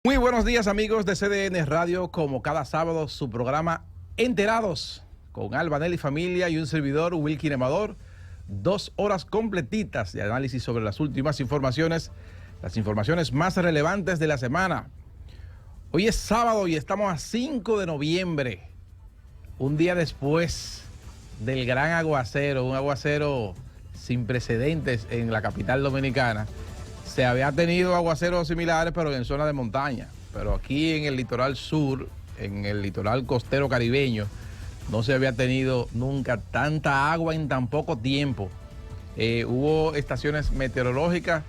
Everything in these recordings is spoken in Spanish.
Muy buenos días, amigos de CDN Radio. Como cada sábado, su programa Enterados con Albanelli Familia y un servidor, Wilkin Amador. 2 horas completitas de análisis sobre las últimas informaciones, las informaciones más relevantes de la semana. Hoy es sábado y estamos a 5 de noviembre, un día después del gran aguacero, un aguacero sin precedentes en la capital dominicana. Se había tenido aguaceros similares, pero en zona de montaña. Pero aquí en el litoral sur, en el litoral costero caribeño, no se había tenido nunca tanta agua en tan poco tiempo. Hubo estaciones meteorológicas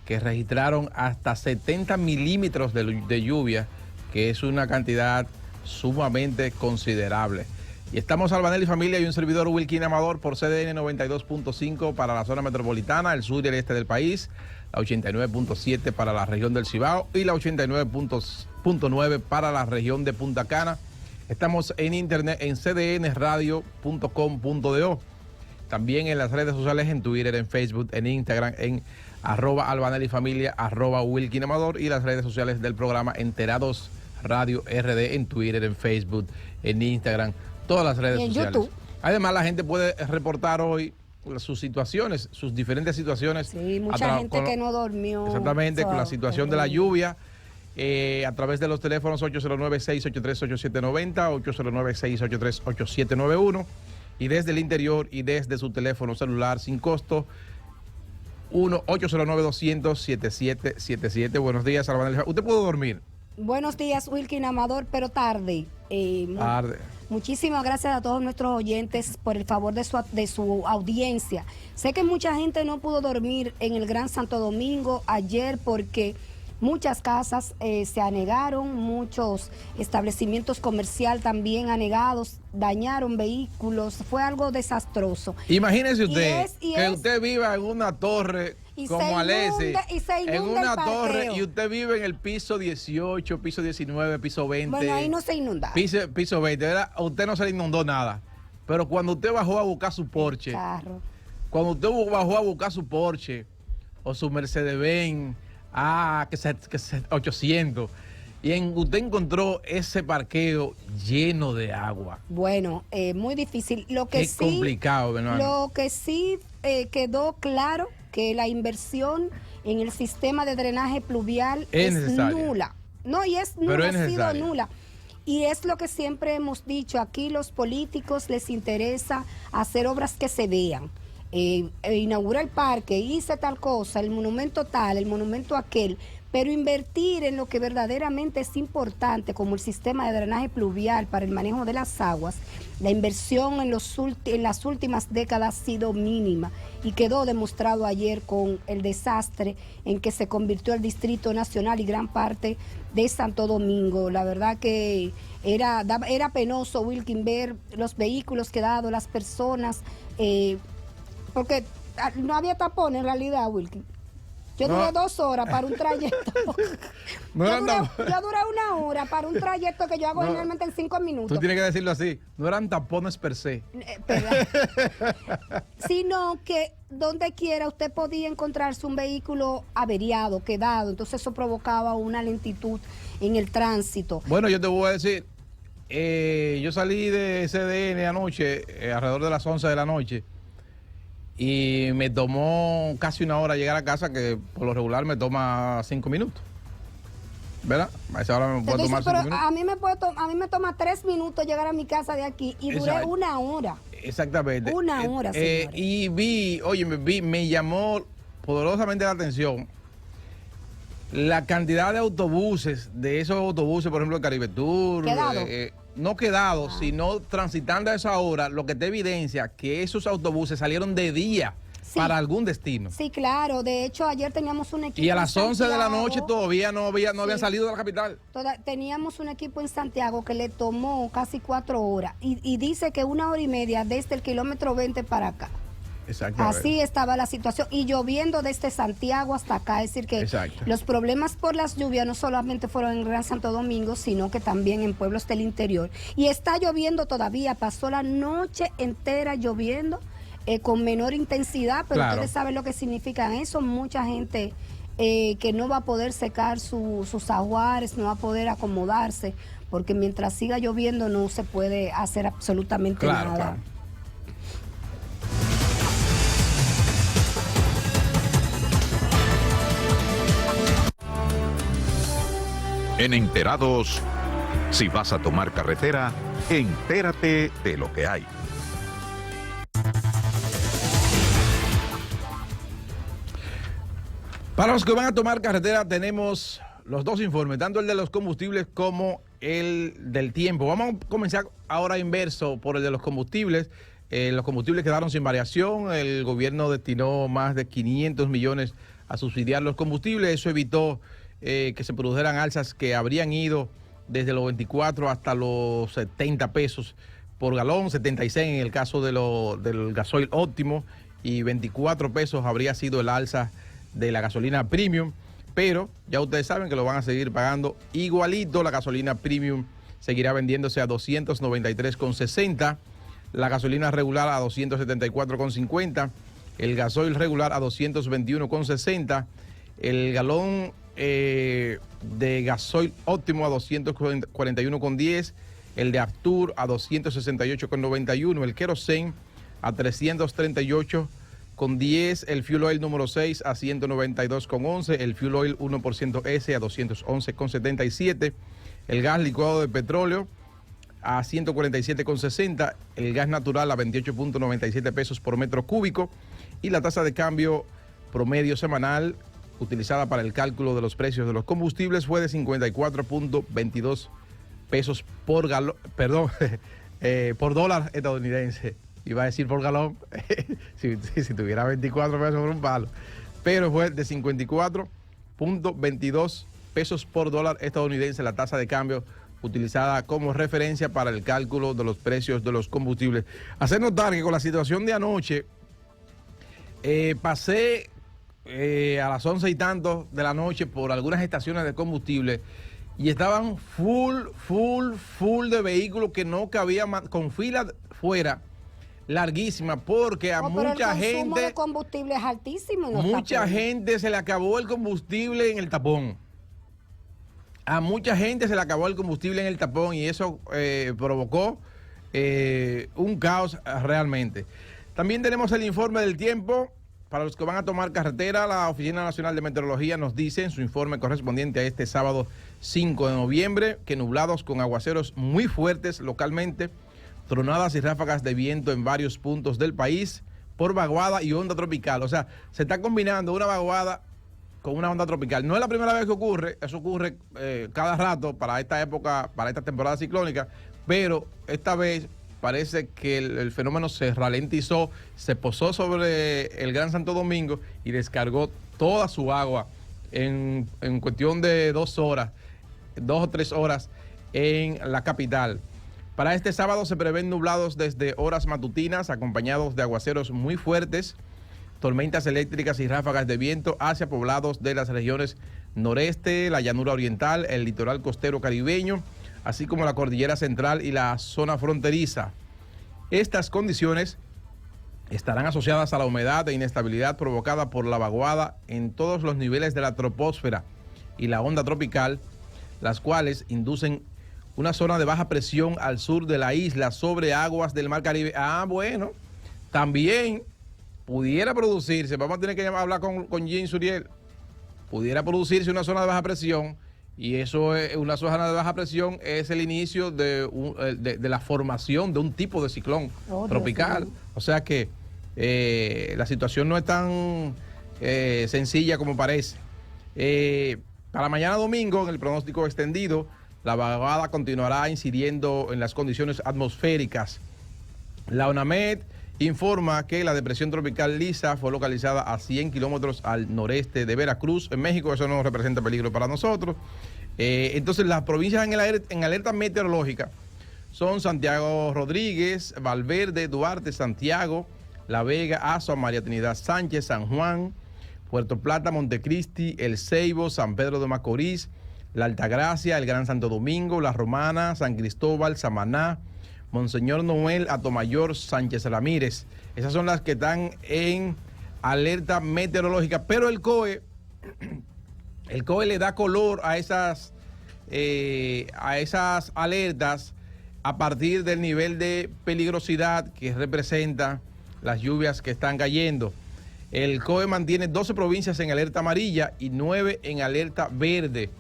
que registraron hasta 70 milímetros de lluvia, que es una cantidad sumamente considerable. Y estamos Albanelli Familia y un servidor, Wilkin Amador, por CDN 92.5 para la zona metropolitana, el sur y el este del país, la 89.7 para la región del Cibao y la 89.9 para la región de Punta Cana. Estamos en internet en cdnradio.com.do. También en las redes sociales, en Twitter, en Facebook, en Instagram, en @albanellifamilia, @Wilkin Amador, y las redes sociales del programa Enterados Radio RD en Twitter, en Facebook, en Instagram, todas las redes sociales. YouTube. Además, la gente puede reportar hoy sus situaciones, sus diferentes situaciones. Sí, mucha gente que no durmió. Exactamente, con la situación de la lluvia, a través de los teléfonos 809-683-8790, 809-683-8791, y desde el interior y desde su teléfono celular sin costo, 1-809-200-7777. Buenos días, Albanelli. ¿Usted pudo dormir? Buenos días, Wilkin Amador, pero tarde. Tarde. Muchísimas gracias a todos nuestros oyentes por el favor de su audiencia. Sé que mucha gente no pudo dormir en el Gran Santo Domingo ayer porque muchas casas se anegaron, muchos establecimientos comerciales también anegados, dañaron vehículos, fue algo desastroso. Imagínese usted que usted viva en una torre como Alessi, en una torre, y usted vive en el piso 18, piso 19, piso 20. Bueno, ahí no se inundaba. Piso 20, ¿verdad? A usted no se le inundó nada. Pero cuando usted bajó a buscar su Porsche, cuando usted bajó a buscar su Porsche o su Mercedes-Benz, que 800, y usted encontró ese parqueo lleno de agua. Bueno, muy difícil. Qué complicado, ¿verdad? Lo que sí quedó claro que la inversión en el sistema de drenaje pluvial es nula. No, y es nula, ha sido nula. Y es lo que siempre hemos dicho, aquí los políticos les interesa hacer obras que se vean. Inaugura el parque, hice tal cosa, el monumento tal, el monumento aquel, pero invertir en lo que verdaderamente es importante, como el sistema de drenaje pluvial para el manejo de las aguas, la inversión en las últimas décadas ha sido mínima y quedó demostrado ayer con el desastre en que se convirtió el Distrito Nacional y gran parte de Santo Domingo. La verdad que era penoso, Wilkin, ver los vehículos quedados, las personas, porque no había tapón en realidad, Wilkin. Yo duré 2 horas para un trayecto. Yo duré 1 hora para un trayecto que yo hago generalmente en 5 minutos. Tú tienes que decirlo así. No eran tapones per se. Sino que donde quiera usted podía encontrarse un vehículo averiado, quedado. Entonces eso provocaba una lentitud en el tránsito. Bueno, yo te voy a decir, yo salí de CDN anoche, alrededor de las 11 de la noche. Y me tomó casi 1 hora llegar a casa, que por lo regular me toma 5 minutos. ¿Verdad? A esa hora me puede tomar 5 minutos. A mí me toma 3 minutos llegar a mi casa de aquí y duré 1 hora. Exactamente. 1 hora, señores. Y me llamó poderosamente la atención la cantidad de autobuses, de esos autobuses, por ejemplo, el Caribe Tour. No quedados, sino transitando a esa hora, lo que te evidencia que esos autobuses salieron de día para algún destino. Sí, claro. De hecho, ayer teníamos un equipo. Y a las 11 de la noche todavía no habían salido de la capital. Teníamos un equipo en Santiago que le tomó casi 4 horas. Y dice que 1 hora y media desde el kilómetro 20 para acá. Así estaba la situación, y lloviendo desde Santiago hasta acá, es decir que los problemas por las lluvias no solamente fueron en Gran Santo Domingo, sino que también en pueblos del interior, y está lloviendo todavía, pasó la noche entera lloviendo, con menor intensidad, pero ustedes saben lo que significa eso. Mucha gente que no va a poder secar sus ajuares, no va a poder acomodarse, porque mientras siga lloviendo no se puede hacer absolutamente nada. Claro. En Enterados, si vas a tomar carretera, entérate de lo que hay. Para los que van a tomar carretera tenemos los dos informes, tanto el de los combustibles como el del tiempo. Vamos a comenzar ahora inverso por el de los combustibles. Los combustibles quedaron sin variación. El gobierno destinó más de 500 millones a subsidiar los combustibles. Eso evitó que se produjeran alzas que habrían ido desde los 24 hasta los 70 pesos por galón, 76 en el caso del gasoil óptimo y 24 pesos habría sido el alza de la gasolina premium, pero ya ustedes saben que lo van a seguir pagando igualito. La gasolina premium seguirá vendiéndose a 293,60, la gasolina regular a 274,50, el gasoil regular a 221,60, el galón de gasoil óptimo a 241,10, el de Aptur a 268,91, el kerosene a 338,10, el fuel oil número 6 a 192,11, el fuel oil 1% S a 211,77, el gas licuado de petróleo a 147,60, el gas natural a 28,97 pesos por metro cúbico y la tasa de cambio promedio semanal utilizada para el cálculo de los precios de los combustibles fue de 54,22 pesos por galón, perdón, por dólar estadounidense. Iba a decir por galón, si tuviera 24 pesos por un palo, pero fue de 54,22 pesos por dólar estadounidense la tasa de cambio utilizada como referencia para el cálculo de los precios de los combustibles. Hacer notar que con la situación de anoche, pasé a las 11 y tanto de la noche por algunas estaciones de combustible y estaban full de vehículos que no cabían, con filas fuera larguísima, porque a mucha gente, el consumo de combustible es altísimo. Mucha gente se le acabó el combustible en el tapón. A mucha gente se le acabó el combustible en el tapón y eso provocó un caos realmente. También tenemos el informe del tiempo. Para los que van a tomar carretera, la Oficina Nacional de Meteorología nos dice en su informe correspondiente a este sábado 5 de noviembre que nublados con aguaceros muy fuertes localmente, tronadas y ráfagas de viento en varios puntos del país por vaguada y onda tropical. O sea, se está combinando una vaguada con una onda tropical. No es la primera vez que ocurre, eso ocurre cada rato para esta época, para esta temporada ciclónica, pero esta vez parece que el fenómeno se ralentizó, se posó sobre el Gran Santo Domingo y descargó toda su agua en cuestión de 2 o 3 horas en la capital. Para este sábado se prevén nublados desde horas matutinas, acompañados de aguaceros muy fuertes, tormentas eléctricas y ráfagas de viento hacia poblados de las regiones noreste, la llanura oriental, el litoral costero caribeño, así como la cordillera central y la zona fronteriza. Estas condiciones estarán asociadas a la humedad e inestabilidad provocada por la vaguada en todos los niveles de la troposfera y la onda tropical, las cuales inducen una zona de baja presión al sur de la isla sobre aguas del Mar Caribe. Bueno, también pudiera producirse, vamos a tener que hablar con Jean Suriel, pudiera producirse una zona de baja presión. Y eso es una zona de baja presión, es el inicio de la formación de un tipo de ciclón tropical. O sea que la situación no es tan sencilla como parece. Para mañana domingo, en el pronóstico extendido, la vaguada continuará incidiendo en las condiciones atmosféricas. La ONAMED informa que la depresión tropical Lisa fue localizada a 100 kilómetros al noreste de Veracruz, en México. Eso no representa peligro para nosotros. Entonces, las provincias en alerta meteorológica son Santiago Rodríguez, Valverde, Duarte, Santiago, La Vega, Azua, María Trinidad Sánchez, San Juan, Puerto Plata, Montecristi, El Ceibo, San Pedro de Macorís, La Altagracia, el Gran Santo Domingo, La Romana, San Cristóbal, Samaná, Monseñor Noel, Atomayor, Sánchez Ramírez. Esas son las que están en alerta meteorológica, pero el COE el COE le da color a esas alertas a partir del nivel de peligrosidad que representa las lluvias que están cayendo. El COE mantiene 12 provincias en alerta amarilla y 9 en alerta verde,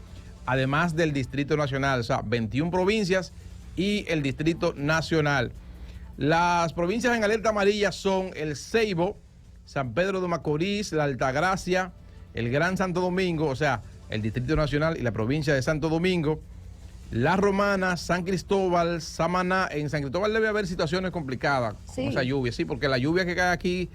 además del Distrito Nacional, o sea, 21 provincias y el Distrito Nacional. Las provincias en alerta amarilla son el Ceibo, San Pedro de Macorís, la Altagracia, el Gran Santo Domingo, o sea, el Distrito Nacional y la provincia de Santo Domingo, La Romana, San Cristóbal, Samaná. En San Cristóbal debe haber situaciones complicadas con esa lluvia, sí, porque la lluvia que cae aquí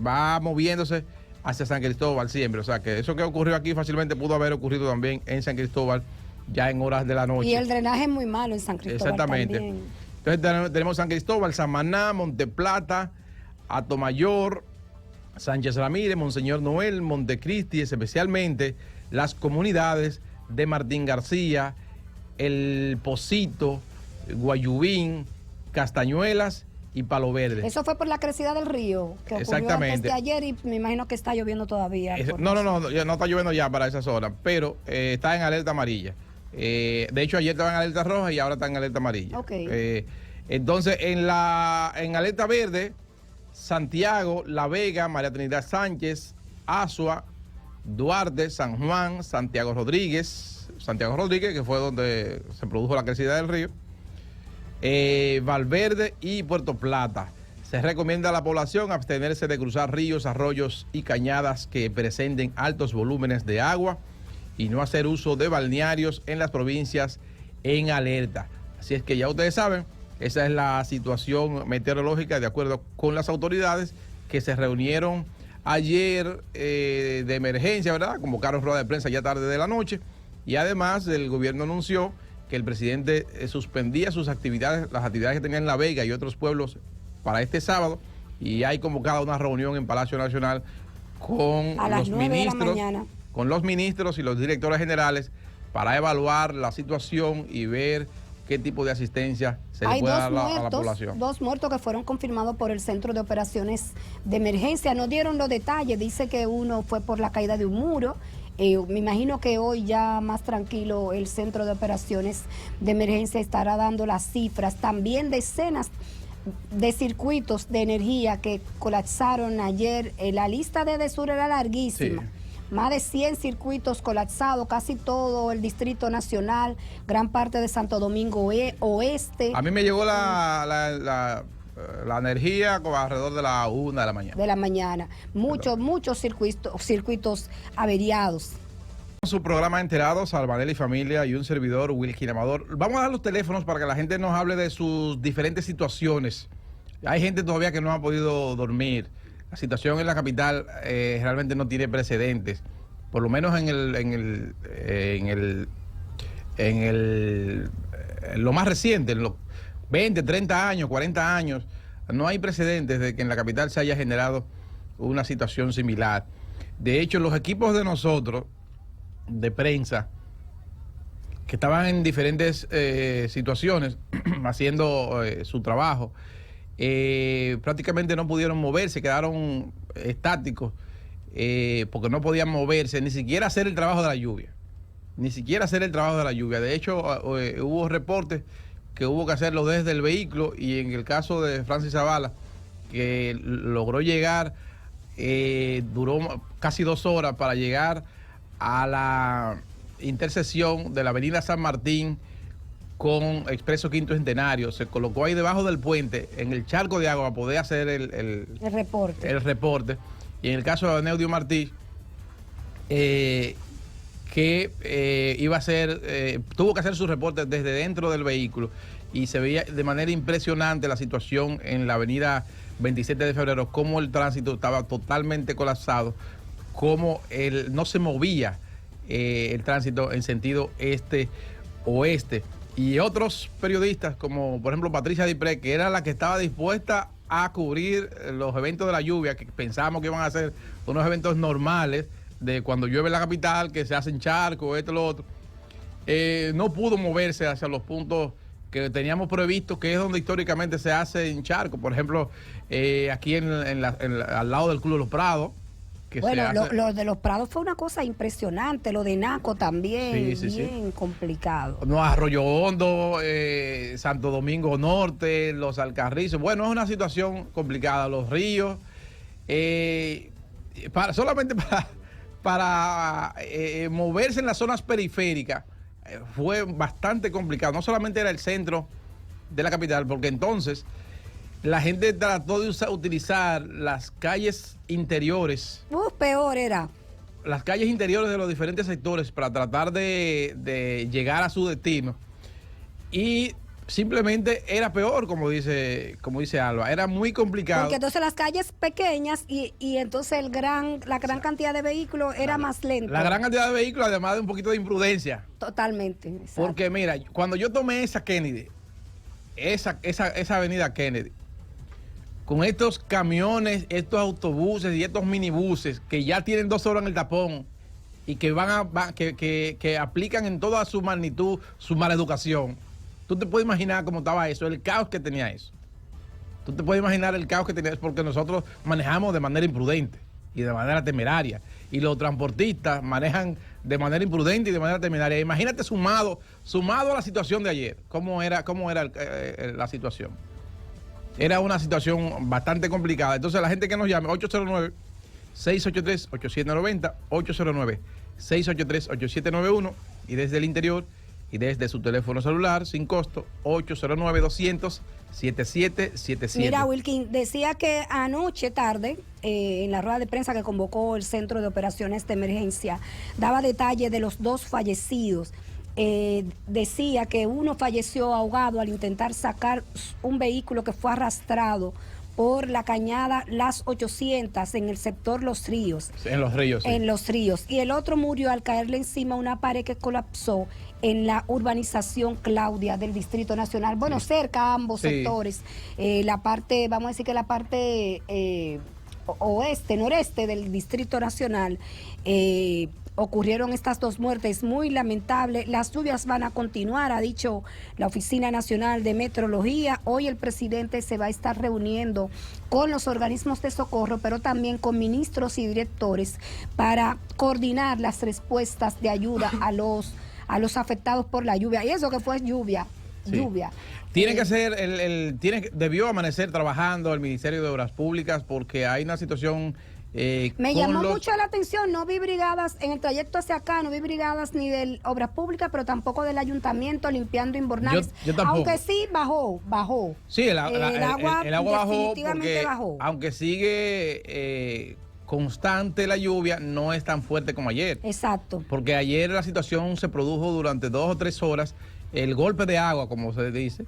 va moviéndose hacia San Cristóbal siempre. O sea, que eso que ocurrió aquí fácilmente pudo haber ocurrido también en San Cristóbal ya en horas de la noche. Y el drenaje es muy malo en San Cristóbal. Exactamente. También. Entonces tenemos San Cristóbal, Samaná, Monteplata, Atomayor, Sánchez Ramírez, Monseñor Noel, Montecristi, especialmente las comunidades de Martín García, El Pocito, Guayubín, Castañuelas y Palo Verde. Eso fue por la crecida del río que ocurrió antes de ayer y me imagino que está lloviendo todavía. No está lloviendo ya para esas horas, pero está en alerta amarilla. De hecho, ayer estaba en alerta roja y ahora está en alerta amarilla. Okay. Entonces, en alerta verde, Santiago, La Vega, María Trinidad Sánchez, Azua, Duarte, San Juan, Santiago Rodríguez, que fue donde se produjo la crecida del río, Valverde y Puerto Plata. Se recomienda a la población abstenerse de cruzar ríos, arroyos y cañadas que presenten altos volúmenes de agua y no hacer uso de balnearios en las provincias en alerta. Así es que ya ustedes saben, esa es la situación meteorológica de acuerdo con las autoridades que se reunieron ayer de emergencia, ¿verdad? Convocaron rueda de prensa ya tarde de la noche y además el gobierno anunció que el presidente suspendía sus actividades, las actividades que tenía en La Vega y otros pueblos para este sábado, y hay convocada una reunión en Palacio Nacional con los ministros y los directores generales para evaluar la situación y ver qué tipo de asistencia se le puede dar a la población. 2 muertos que fueron confirmados por el Centro de Operaciones de Emergencia. No dieron los detalles, dice que uno fue por la caída de un muro. Me imagino que hoy ya más tranquilo el Centro de Operaciones de Emergencia estará dando las cifras. También decenas de circuitos de energía que colapsaron ayer. La lista de Edesur era larguísima. Sí. Más de 100 circuitos colapsados, casi todo el Distrito Nacional, gran parte de Santo Domingo Oeste. A mí me llegó la energía como alrededor de la 1 de la mañana. De la mañana. Muchos circuitos averiados. Su programa Enterados, Albanel y Familia y un servidor, Wilkin Amador. Vamos a dar los teléfonos para que la gente nos hable de sus diferentes situaciones. Hay gente todavía que no ha podido dormir. La situación en la capital realmente no tiene precedentes, por lo menos en lo más reciente, en los 20, 30 años, 40 años, no hay precedentes de que en la capital se haya generado una situación similar. De hecho, los equipos de nosotros, de prensa, que estaban en diferentes situaciones, haciendo su trabajo, prácticamente no pudieron moverse, quedaron estáticos porque no podían moverse, ni siquiera hacer el trabajo de la lluvia. De hecho, hubo reportes que hubo que hacerlo desde el vehículo, y en el caso de Francis Zavala, que logró llegar, duró casi 2 horas para llegar a la intersección de la avenida San Martín con Expreso Quinto Centenario. Se colocó ahí debajo del puente, en el charco de agua, para poder hacer el reporte. Y en el caso de Neudio Martí, iba a hacer, tuvo que hacer su reporte desde dentro del vehículo, y se veía de manera impresionante la situación en la avenida 27 de febrero, cómo el tránsito estaba totalmente colapsado, cómo no se movía el tránsito en sentido este-oeste. Y otros periodistas, como por ejemplo Patricia Dipré, que era la que estaba dispuesta a cubrir los eventos de la lluvia, que pensábamos que iban a ser unos eventos normales, de cuando llueve en la capital, que se hacen charcos, esto, lo otro, no pudo moverse hacia los puntos que teníamos previsto, que es donde históricamente se hace en charco. Por ejemplo, aquí al lado del Club de los Prados, que bueno, lo de los Prados fue una cosa impresionante, lo de Naco también, bien complicado. No, Arroyo Hondo, Santo Domingo Norte, los Alcarrizos, bueno, es una situación complicada, los ríos, solamente para moverse en las zonas periféricas fue bastante complicado, no solamente era el centro de la capital, porque entonces la gente trató de utilizar las calles interiores. Peor era. Las calles interiores de los diferentes sectores para tratar de llegar a su destino. Y simplemente era peor, como dice Alba. Era muy complicado. Porque entonces las calles pequeñas y entonces la gran cantidad de vehículos era más lento. La gran cantidad de vehículos, además de un poquito de imprudencia. Totalmente. Exacto. Porque mira, cuando yo tomé esa Kennedy, esa avenida Kennedy, con estos camiones, estos autobuses y estos minibuses que ya tienen 2 horas en el tapón y que que aplican en toda su magnitud su maleducación. Tú te puedes imaginar cómo estaba eso, el caos que tenía eso. Tú te puedes imaginar el caos que tenía eso porque nosotros manejamos de manera imprudente y de manera temeraria. Y los transportistas manejan de manera imprudente y de manera temeraria. Imagínate sumado a la situación de ayer, cómo era la situación. Era una situación bastante complicada. Entonces la gente que nos llame, 809-683-8790, 809-683-8791 y desde el interior y desde su teléfono celular sin costo, 809-200-7777. Mira, Wilkin, decía que anoche tarde, en la rueda de prensa que convocó el Centro de Operaciones de Emergencia, daba detalles de los 2 fallecidos. Decía que uno falleció ahogado al intentar sacar un vehículo que fue arrastrado por la cañada Las 800 en el sector Los Ríos. En Los Ríos, sí. En Los Ríos. Y el otro murió al caerle encima una pared que colapsó en la urbanización Claudia del Distrito Nacional. Bueno, sí, cerca a ambos sectores. La parte, vamos a decir que la parte noreste del Distrito Nacional. Ocurrieron estas 2 muertes, muy lamentable. Las lluvias van a continuar, ha dicho la Oficina Nacional de Meteorología. Hoy el presidente se va a estar reuniendo con los organismos de socorro, pero también con ministros y directores para coordinar las respuestas de ayuda a los afectados por la lluvia. Y eso que fue lluvia. Tiene que ser, debió amanecer trabajando el Ministerio de Obras Públicas porque hay una situación... Me llamó mucho la atención, no vi brigadas en el trayecto hacia acá, no vi brigadas ni de Obras Públicas, pero tampoco del ayuntamiento limpiando invernales. Yo tampoco. Aunque sí bajó. Sí, el agua bajó porque bajó. Aunque sigue constante la lluvia, no es tan fuerte como ayer. Exacto. Porque ayer la situación se produjo durante 2 o 3 horas, el golpe de agua, como se dice,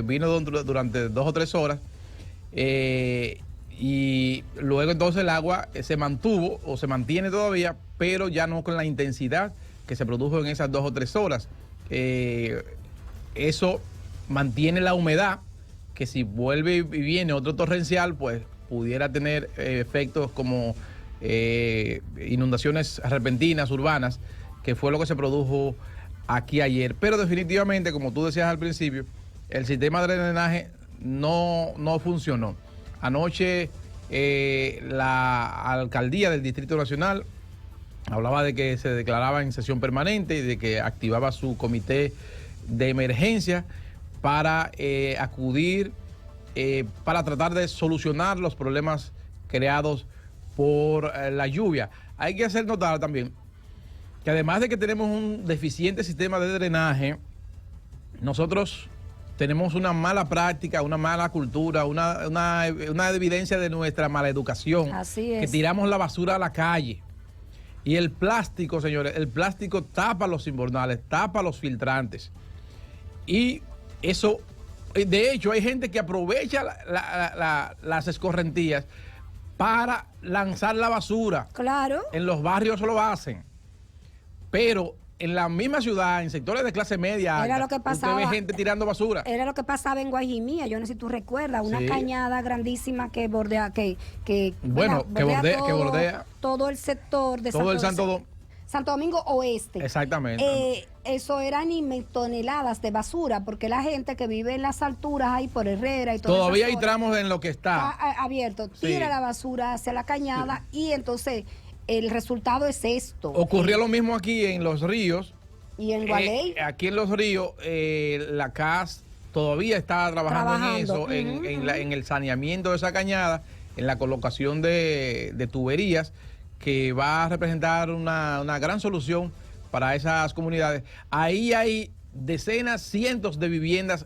vino durante 2 o 3 horas, y luego entonces el agua se mantuvo o se mantiene todavía, pero ya no con la intensidad que se produjo en esas 2 o 3 horas. Eso mantiene la humedad, que si vuelve y viene otro torrencial, pues pudiera tener efectos como inundaciones repentinas, urbanas, que fue lo que se produjo aquí ayer. Pero definitivamente, como tú decías al principio, el sistema de drenaje no funcionó. Anoche la alcaldía del Distrito Nacional hablaba de que se declaraba en sesión permanente y de que activaba su comité de emergencia para acudir, para tratar de solucionar los problemas creados por la lluvia. Hay que hacer notar también que además de que tenemos un deficiente sistema de drenaje, nosotros tenemos una mala práctica, una mala cultura, una evidencia de nuestra mala educación. Así es. Que tiramos la basura a la calle. Y el plástico, señores, el plástico tapa los invernales, tapa los filtrantes. Y eso, de hecho, hay gente que aprovecha las escorrentías para lanzar la basura. Claro. En los barrios lo hacen. Pero en la misma ciudad, en sectores de clase media, era lo que pasaba, usted ve gente tirando basura. Era lo que pasaba en Guajimía, yo no sé si tú recuerdas, una cañada grandísima que bordea, que bordea todo el sector de todo el Santo Domingo Oeste. Exactamente. eso eran toneladas de basura, porque la gente que vive en las alturas ahí por Herrera y todo todavía hay tramos en lo que está abierto, tira la basura hacia la cañada y entonces el resultado es esto. Ocurría lo mismo aquí en Los Ríos. Y en Gualey. Aquí en Los Ríos, la CAS todavía está trabajando en eso, en el saneamiento de esa cañada, en la colocación de tuberías, que va a representar una gran solución para esas comunidades. Ahí hay decenas, cientos de viviendas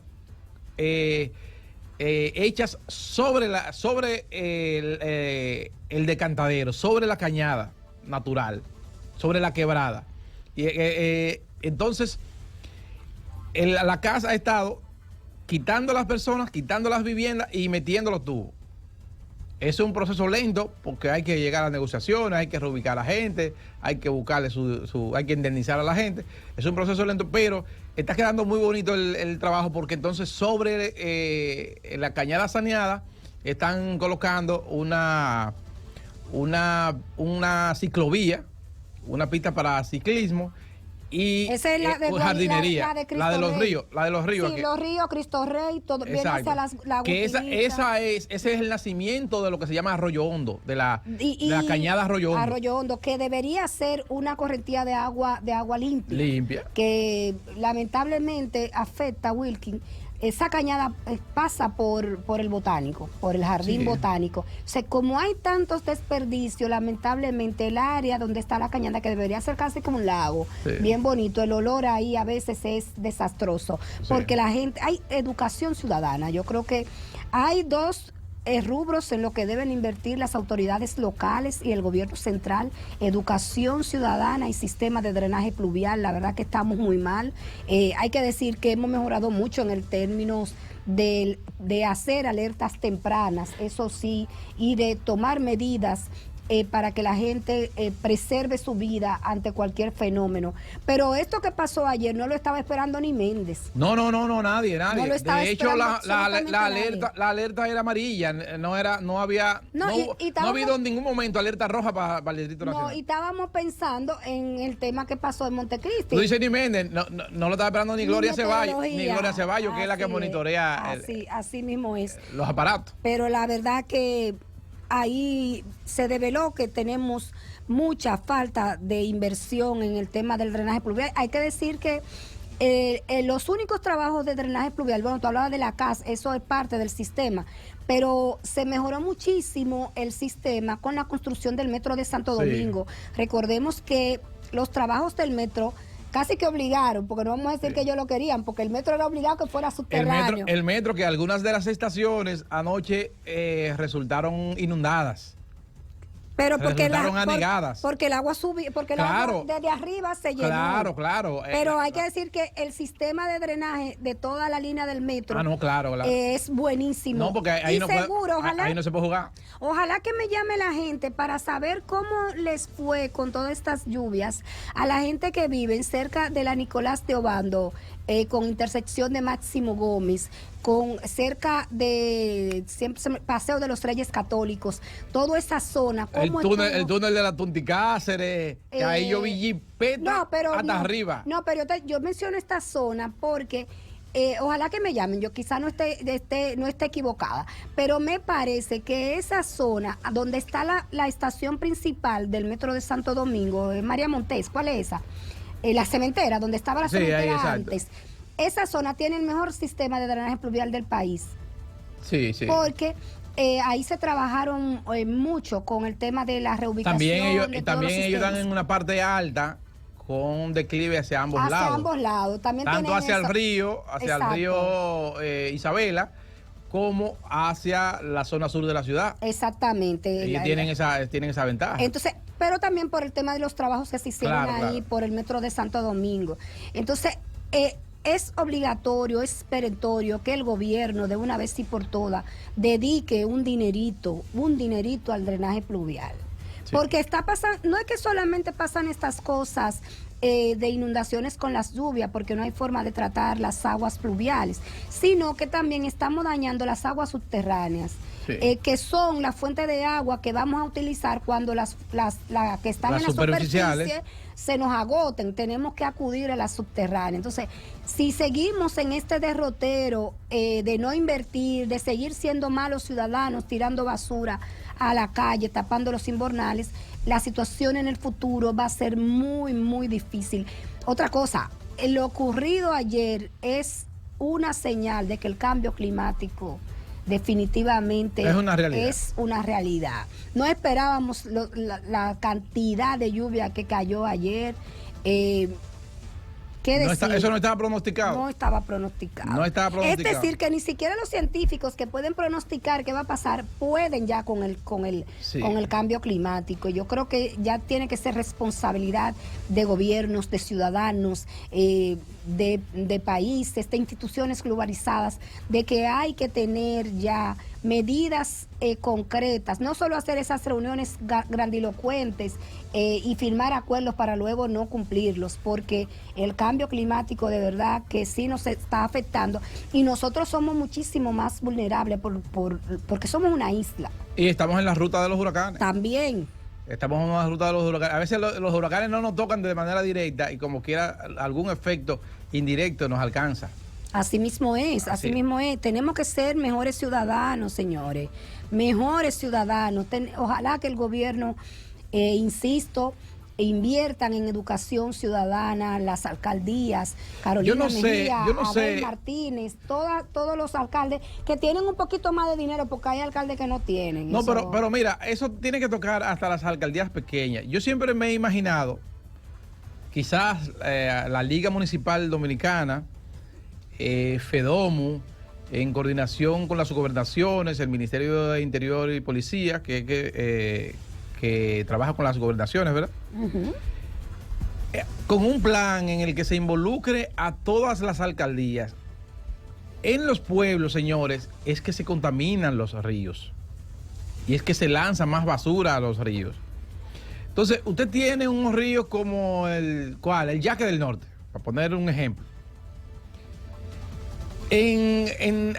hechas sobre el decantadero, sobre la cañada natural, sobre la quebrada. Y entonces la casa ha estado quitando a las personas, quitando las viviendas y metiendo los tubos. Eso es un proceso lento porque hay que llegar a las negociaciones, hay que reubicar a la gente, hay que buscarle hay que indemnizar a la gente. Es un proceso lento, pero está quedando muy bonito el trabajo, porque entonces sobre la cañada saneada están colocando una ciclovía, una pista para ciclismo. Y esa es la de jardinería, la de los ríos, sí, los ríos, Cristo Rey, todo viene hacia la que ese es el nacimiento de lo que se llama Arroyo Hondo, de la cañada Arroyo Hondo. Arroyo Hondo, que debería ser una correntía de agua limpia. Que lamentablemente afecta a Wilkin. Esa cañada pasa por el botánico, por el jardín botánico. O sea, como hay tantos desperdicios, lamentablemente el área donde está la cañada, que debería ser casi como un lago, bien bonito, el olor ahí a veces es desastroso, porque la gente, hay educación ciudadana. Yo creo que hay dos rubros en lo que deben invertir las autoridades locales y el gobierno central: educación ciudadana y sistema de drenaje pluvial. La verdad que estamos muy mal. Hay que decir que hemos mejorado mucho en el términos de hacer alertas tempranas, eso sí, y de tomar medidas para que la gente preserve su vida ante cualquier fenómeno. Pero esto que pasó ayer no lo estaba esperando ni Méndez. No, nadie. No lo estaba de hecho, la alerta era amarilla, no había habido en ningún momento alerta roja para el Distrito Nacional. No, y estábamos pensando en el tema que pasó en Montecristi. Tú dices ni Méndez, no lo estaba esperando ni Gloria Ceballos, que es la que monitorea así mismo es los aparatos. Pero la verdad que ahí se develó que tenemos mucha falta de inversión en el tema del drenaje pluvial. Hay que decir que los únicos trabajos de drenaje pluvial, bueno, tú hablabas de la CAS, eso es parte del sistema, pero se mejoró muchísimo el sistema con la construcción del metro de Santo Domingo. Recordemos que los trabajos del metro casi que obligaron, porque no vamos a decir que ellos lo querían, porque el metro era obligado que fuera subterráneo. El metro, que algunas de las estaciones resultaron inundadas. Pero porque anegadas. Porque el agua subió, porque el agua desde arriba se llenó. Claro. Pero hay que decir que el sistema de drenaje de toda la línea del metro es buenísimo. No, porque ahí no se puede jugar. Ojalá que me llame la gente para saber cómo les fue con todas estas lluvias a la gente que vive cerca de la Nicolás de Obando, con intersección de Máximo Gómez, con cerca de Paseo de los Reyes Católicos, toda esa zona. El túnel de la Tunticáceres, que ahí yo vi jipeta hasta arriba. No, pero yo menciono esta zona porque ojalá que me llamen, yo quizá no esté equivocada, pero me parece que esa zona donde está la estación principal del metro de Santo Domingo, María Montés, ¿cuál es esa? La cementera, donde estaba la cementera antes. Esa zona tiene el mejor sistema de drenaje pluvial del país. Sí. Porque ahí se trabajaron mucho con el tema de la reubicación. También ellos dan en una parte alta con declive hacia ambos lados. Hacia ambos lados. También tanto hacia el río Isabela, como hacia la zona sur de la ciudad. Exactamente. Ellos tienen esa ventaja. Entonces, pero también por el tema de los trabajos que se hicieron ahí por el metro de Santo Domingo. Entonces, es obligatorio, es perentorio que el gobierno de una vez y por todas dedique un dinerito al drenaje pluvial. Sí. Porque está pasando, no es que solamente pasan estas cosas de inundaciones con las lluvias, porque no hay forma de tratar las aguas pluviales, sino que también estamos dañando las aguas subterráneas. Sí. Que son la fuente de agua que vamos a utilizar cuando las que están en la superficie se nos agoten, tenemos que acudir a la subterránea. Entonces, si seguimos en este derrotero de no invertir, de seguir siendo malos ciudadanos, tirando basura a la calle, tapando los invernales, la situación en el futuro va a ser muy, muy difícil. Otra cosa, lo ocurrido ayer es una señal de que el cambio climático definitivamente es una realidad. No esperábamos la cantidad de lluvia que cayó ayer. Eso no estaba pronosticado. No estaba pronosticado. Es decir, que ni siquiera los científicos que pueden pronosticar qué va a pasar pueden ya con el cambio climático. Yo creo que ya tiene que ser responsabilidad de gobiernos, de ciudadanos, de países, de instituciones globalizadas, de que hay que tener ya medidas concretas, no solo hacer esas reuniones grandilocuentes y firmar acuerdos para luego no cumplirlos, porque el cambio climático de verdad que sí nos está afectando y nosotros somos muchísimo más vulnerables porque somos una isla. Y estamos en la ruta de los huracanes. También. Estamos en una ruta de los huracanes. A veces los huracanes no nos tocan de manera directa y como quiera algún efecto indirecto nos alcanza. Así mismo es, así mismo es. Tenemos que ser mejores ciudadanos, señores. Mejores ciudadanos. Ojalá que el gobierno, insisto, inviertan en educación ciudadana, las alcaldías, Carolina Mejía, Abel Martínez, todos los alcaldes que tienen un poquito más de dinero, porque hay alcaldes que no tienen. No, pero mira, eso tiene que tocar hasta las alcaldías pequeñas. Yo siempre me he imaginado, quizás la Liga Municipal Dominicana, FEDOMU, en coordinación con las subgobernaciones, el Ministerio de Interior y Policía, que trabaja con las gobernaciones, ¿verdad? Con un plan en el que se involucre a todas las alcaldías. En los pueblos, señores, es que se contaminan los ríos y es que se lanza más basura a los ríos. Entonces, usted tiene unos ríos como el Yaque del Norte, para poner un ejemplo.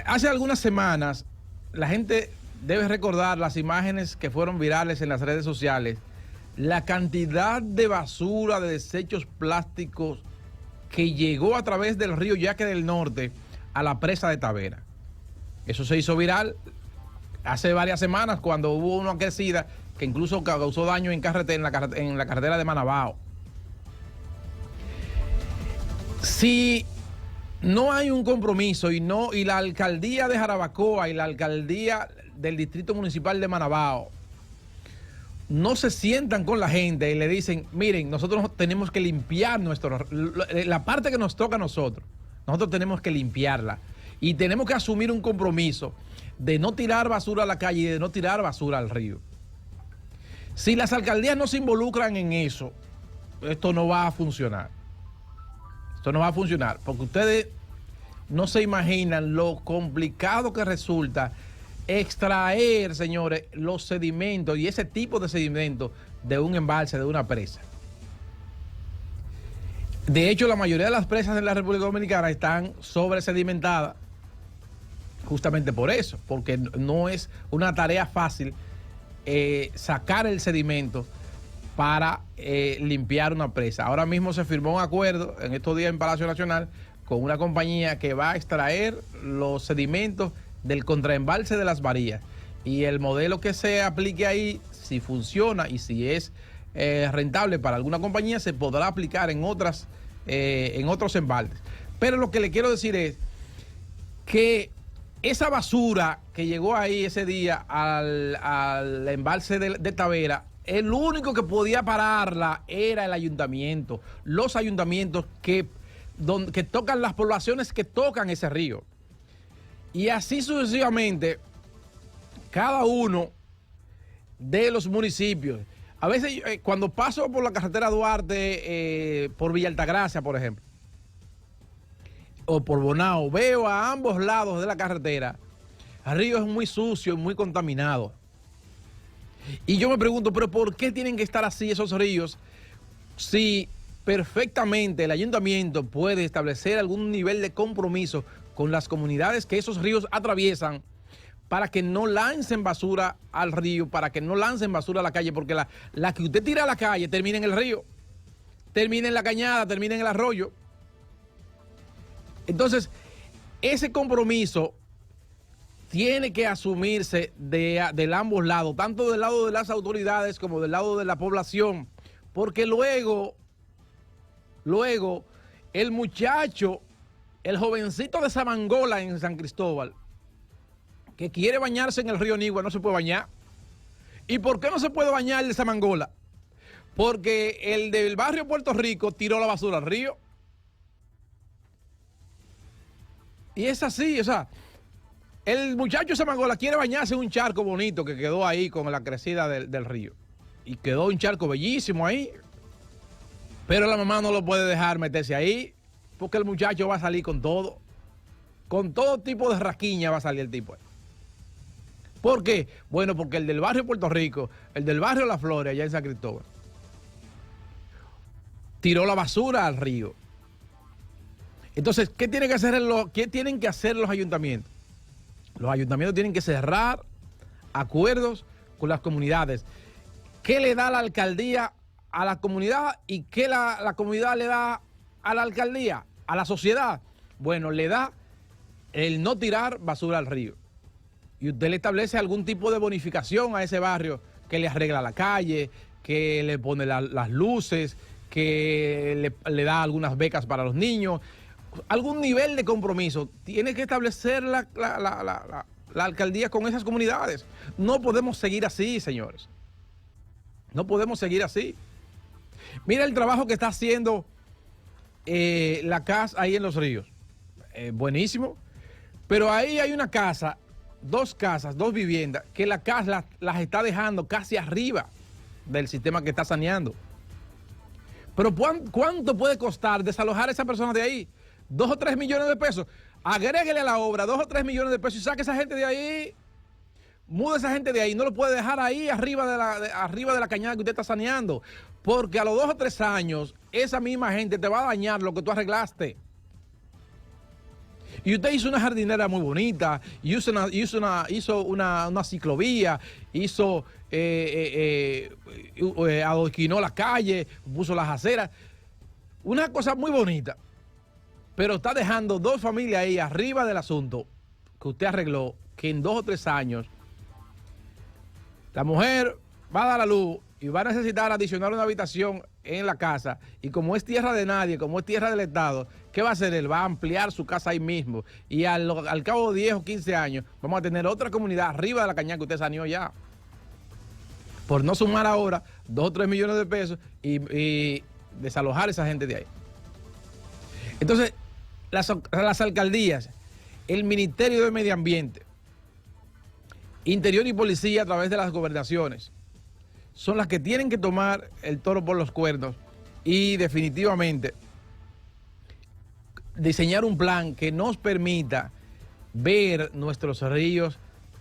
Hace algunas semanas, la gente debe recordar las imágenes que fueron virales en las redes sociales, la cantidad de basura, de desechos plásticos que llegó a través del río Yaque del Norte a la presa de Tavera. Eso se hizo viral hace varias semanas cuando hubo una crecida que incluso causó daño en la carretera de Manabao. Si no hay un compromiso y la alcaldía de Jarabacoa y la alcaldía del distrito municipal de Manabao no se sientan con la gente y le dicen, miren, nosotros tenemos que limpiar la parte que nos toca a nosotros tenemos que limpiarla y tenemos que asumir un compromiso de no tirar basura a la calle y de no tirar basura al río. Si las alcaldías no se involucran en eso, esto no va a funcionar. Esto no va a funcionar, porque ustedes no se imaginan lo complicado que resulta extraer, señores, los sedimentos y ese tipo de sedimentos de un embalse, de una presa. De hecho, la mayoría de las presas en la República Dominicana están sobresedimentadas justamente por eso, porque no es una tarea fácil sacar el sedimento para limpiar una presa. Ahora mismo se firmó un acuerdo en estos días en Palacio Nacional con una compañía que va a extraer los sedimentos del contraembalse de Las Varías. Y el modelo que se aplique ahí, si funciona y si es rentable para alguna compañía, se podrá aplicar en otros embalses. Pero lo que le quiero decir es que esa basura que llegó ahí ese día al embalse de Tavera, el único que podía pararla era el ayuntamiento, los ayuntamientos que tocan las poblaciones que tocan ese río. Y así sucesivamente, cada uno de los municipios. A veces cuando paso por la carretera Duarte, por Villa Altagracia, por ejemplo, o por Bonao, veo a ambos lados de la carretera, el río es muy sucio y muy contaminado. Y yo me pregunto, ¿pero por qué tienen que estar así esos ríos si perfectamente el ayuntamiento puede establecer algún nivel de compromiso con las comunidades que esos ríos atraviesan para que no lancen basura al río, para que no lancen basura a la calle, porque la que usted tira a la calle termina en el río? termina en la cañada, termina en el arroyo. Entonces, ese compromiso tiene que asumirse de ambos lados, tanto del lado de las autoridades como del lado de la población, porque luego el muchacho, el jovencito de Samangola en San Cristóbal, que quiere bañarse en el río Nigua, no se puede bañar. ¿Y por qué no se puede bañar el de Samangola? Porque el del barrio Puerto Rico tiró la basura al río. Y es así, o sea, el muchacho de Samangola quiere bañarse en un charco bonito que quedó ahí con la crecida del río. Y quedó un charco bellísimo ahí. Pero la mamá no lo puede dejar meterse ahí, porque el muchacho va a salir con todo. Con todo tipo de rasquiña va a salir el tipo. ¿Por qué? Bueno, porque el del barrio Puerto Rico, el del barrio La Flores, allá en San Cristóbal, tiró la basura al río. Entonces, ¿qué tienen que hacer los ayuntamientos? Los ayuntamientos tienen que cerrar acuerdos con las comunidades. ¿Qué le da la alcaldía a la comunidad y qué la comunidad le da a la alcaldía, a la sociedad? Bueno, le da el no tirar basura al río. Y usted le establece algún tipo de bonificación a ese barrio, que le arregla la calle, que le pone las luces, que le da algunas becas para los niños. Algún nivel de compromiso tiene que establecer la alcaldía con esas comunidades. No podemos seguir así, señores. No podemos seguir así. Mira el trabajo que está haciendo la casa ahí en Los Ríos. Buenísimo. Pero ahí hay una casa, dos viviendas, que la casa las está dejando casi arriba del sistema que está saneando. Pero ¿cuánto puede costar desalojar a esa persona de ahí? 2 o 3 millones de pesos. Agréguele a la obra 2 o 3 millones de pesos y saque a esa gente de ahí. Mude a esa gente de ahí. No lo puede dejar ahí arriba de la cañada que usted está saneando. Porque a los 2 o 3 años, esa misma gente te va a dañar lo que tú arreglaste. Y usted hizo una jardinera muy bonita, hizo una ciclovía, adoquinó la calle, puso las aceras. Una cosa muy bonita. Pero está dejando 2 familias ahí arriba del asunto que usted arregló, que en 2 o 3 años la mujer va a dar a luz y va a necesitar adicionar una habitación en la casa. Y como es tierra de nadie, como es tierra del Estado, ¿qué va a hacer él? Va a ampliar su casa ahí mismo. Y al cabo de 10 o 15 años vamos a tener otra comunidad arriba de la cañada que usted saneó ya. Por no sumar ahora 2 o 3 millones de pesos y desalojar a esa gente de ahí. Entonces, las alcaldías, el Ministerio de Medio Ambiente, Interior y Policía a través de las gobernaciones, son las que tienen que tomar el toro por los cuernos y definitivamente diseñar un plan que nos permita ver nuestros ríos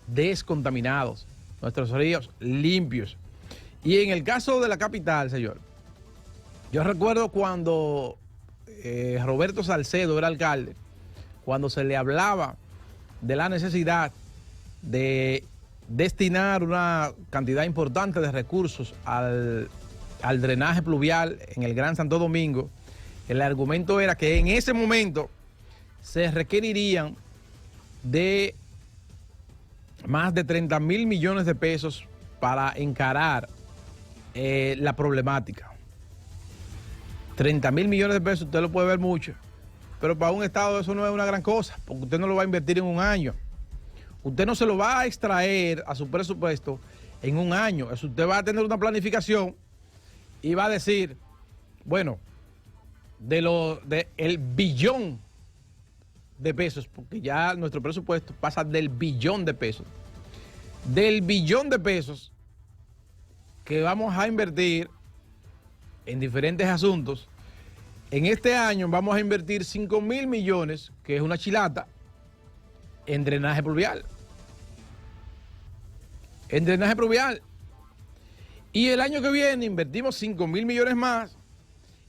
descontaminados, nuestros ríos limpios. Y en el caso de la capital, señor, yo recuerdo cuando Roberto Salcedo era alcalde, cuando se le hablaba de la necesidad de destinar una cantidad importante de recursos al drenaje pluvial en el Gran Santo Domingo, el argumento era que en ese momento se requerirían de más de 30,000 millones de pesos para encarar la problemática. 30,000 millones de pesos, usted lo puede ver mucho, pero para un estado eso no es una gran cosa, porque usted no lo va a invertir en un año. Usted no se lo va a extraer a su presupuesto en un año. Eso usted va a tener una planificación y va a decir, bueno, el billón de pesos, porque ya nuestro presupuesto pasa del billón de pesos. Del billón de pesos que vamos a invertir en diferentes asuntos, en este año vamos a invertir 5,000 millones, que es una chilata, en drenaje pluvial. En drenaje pluvial. Y el año que viene invertimos 5,000 millones más.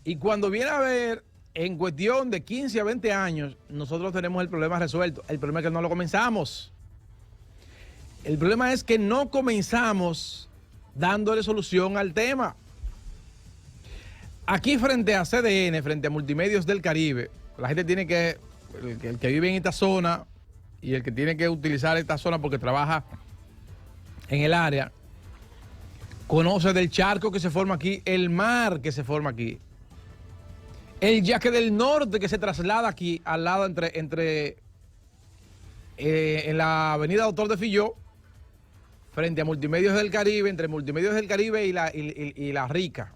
Y cuando viene a ver, en cuestión de 15 a 20 años, nosotros tenemos el problema resuelto. El problema es que no lo comenzamos. El problema es que no comenzamos dándole solución al tema. aquí frente a CDN, frente a Multimedios del Caribe, la gente tiene que, el que vive en esta zona y el que tiene que utilizar esta zona porque trabaja en el área, conoce del charco que se forma aquí, el mar que se forma aquí, el yaque del norte que se traslada aquí al lado en la avenida Doctor de Filló, frente a Multimedios del Caribe, entre Multimedios del Caribe y la Rica.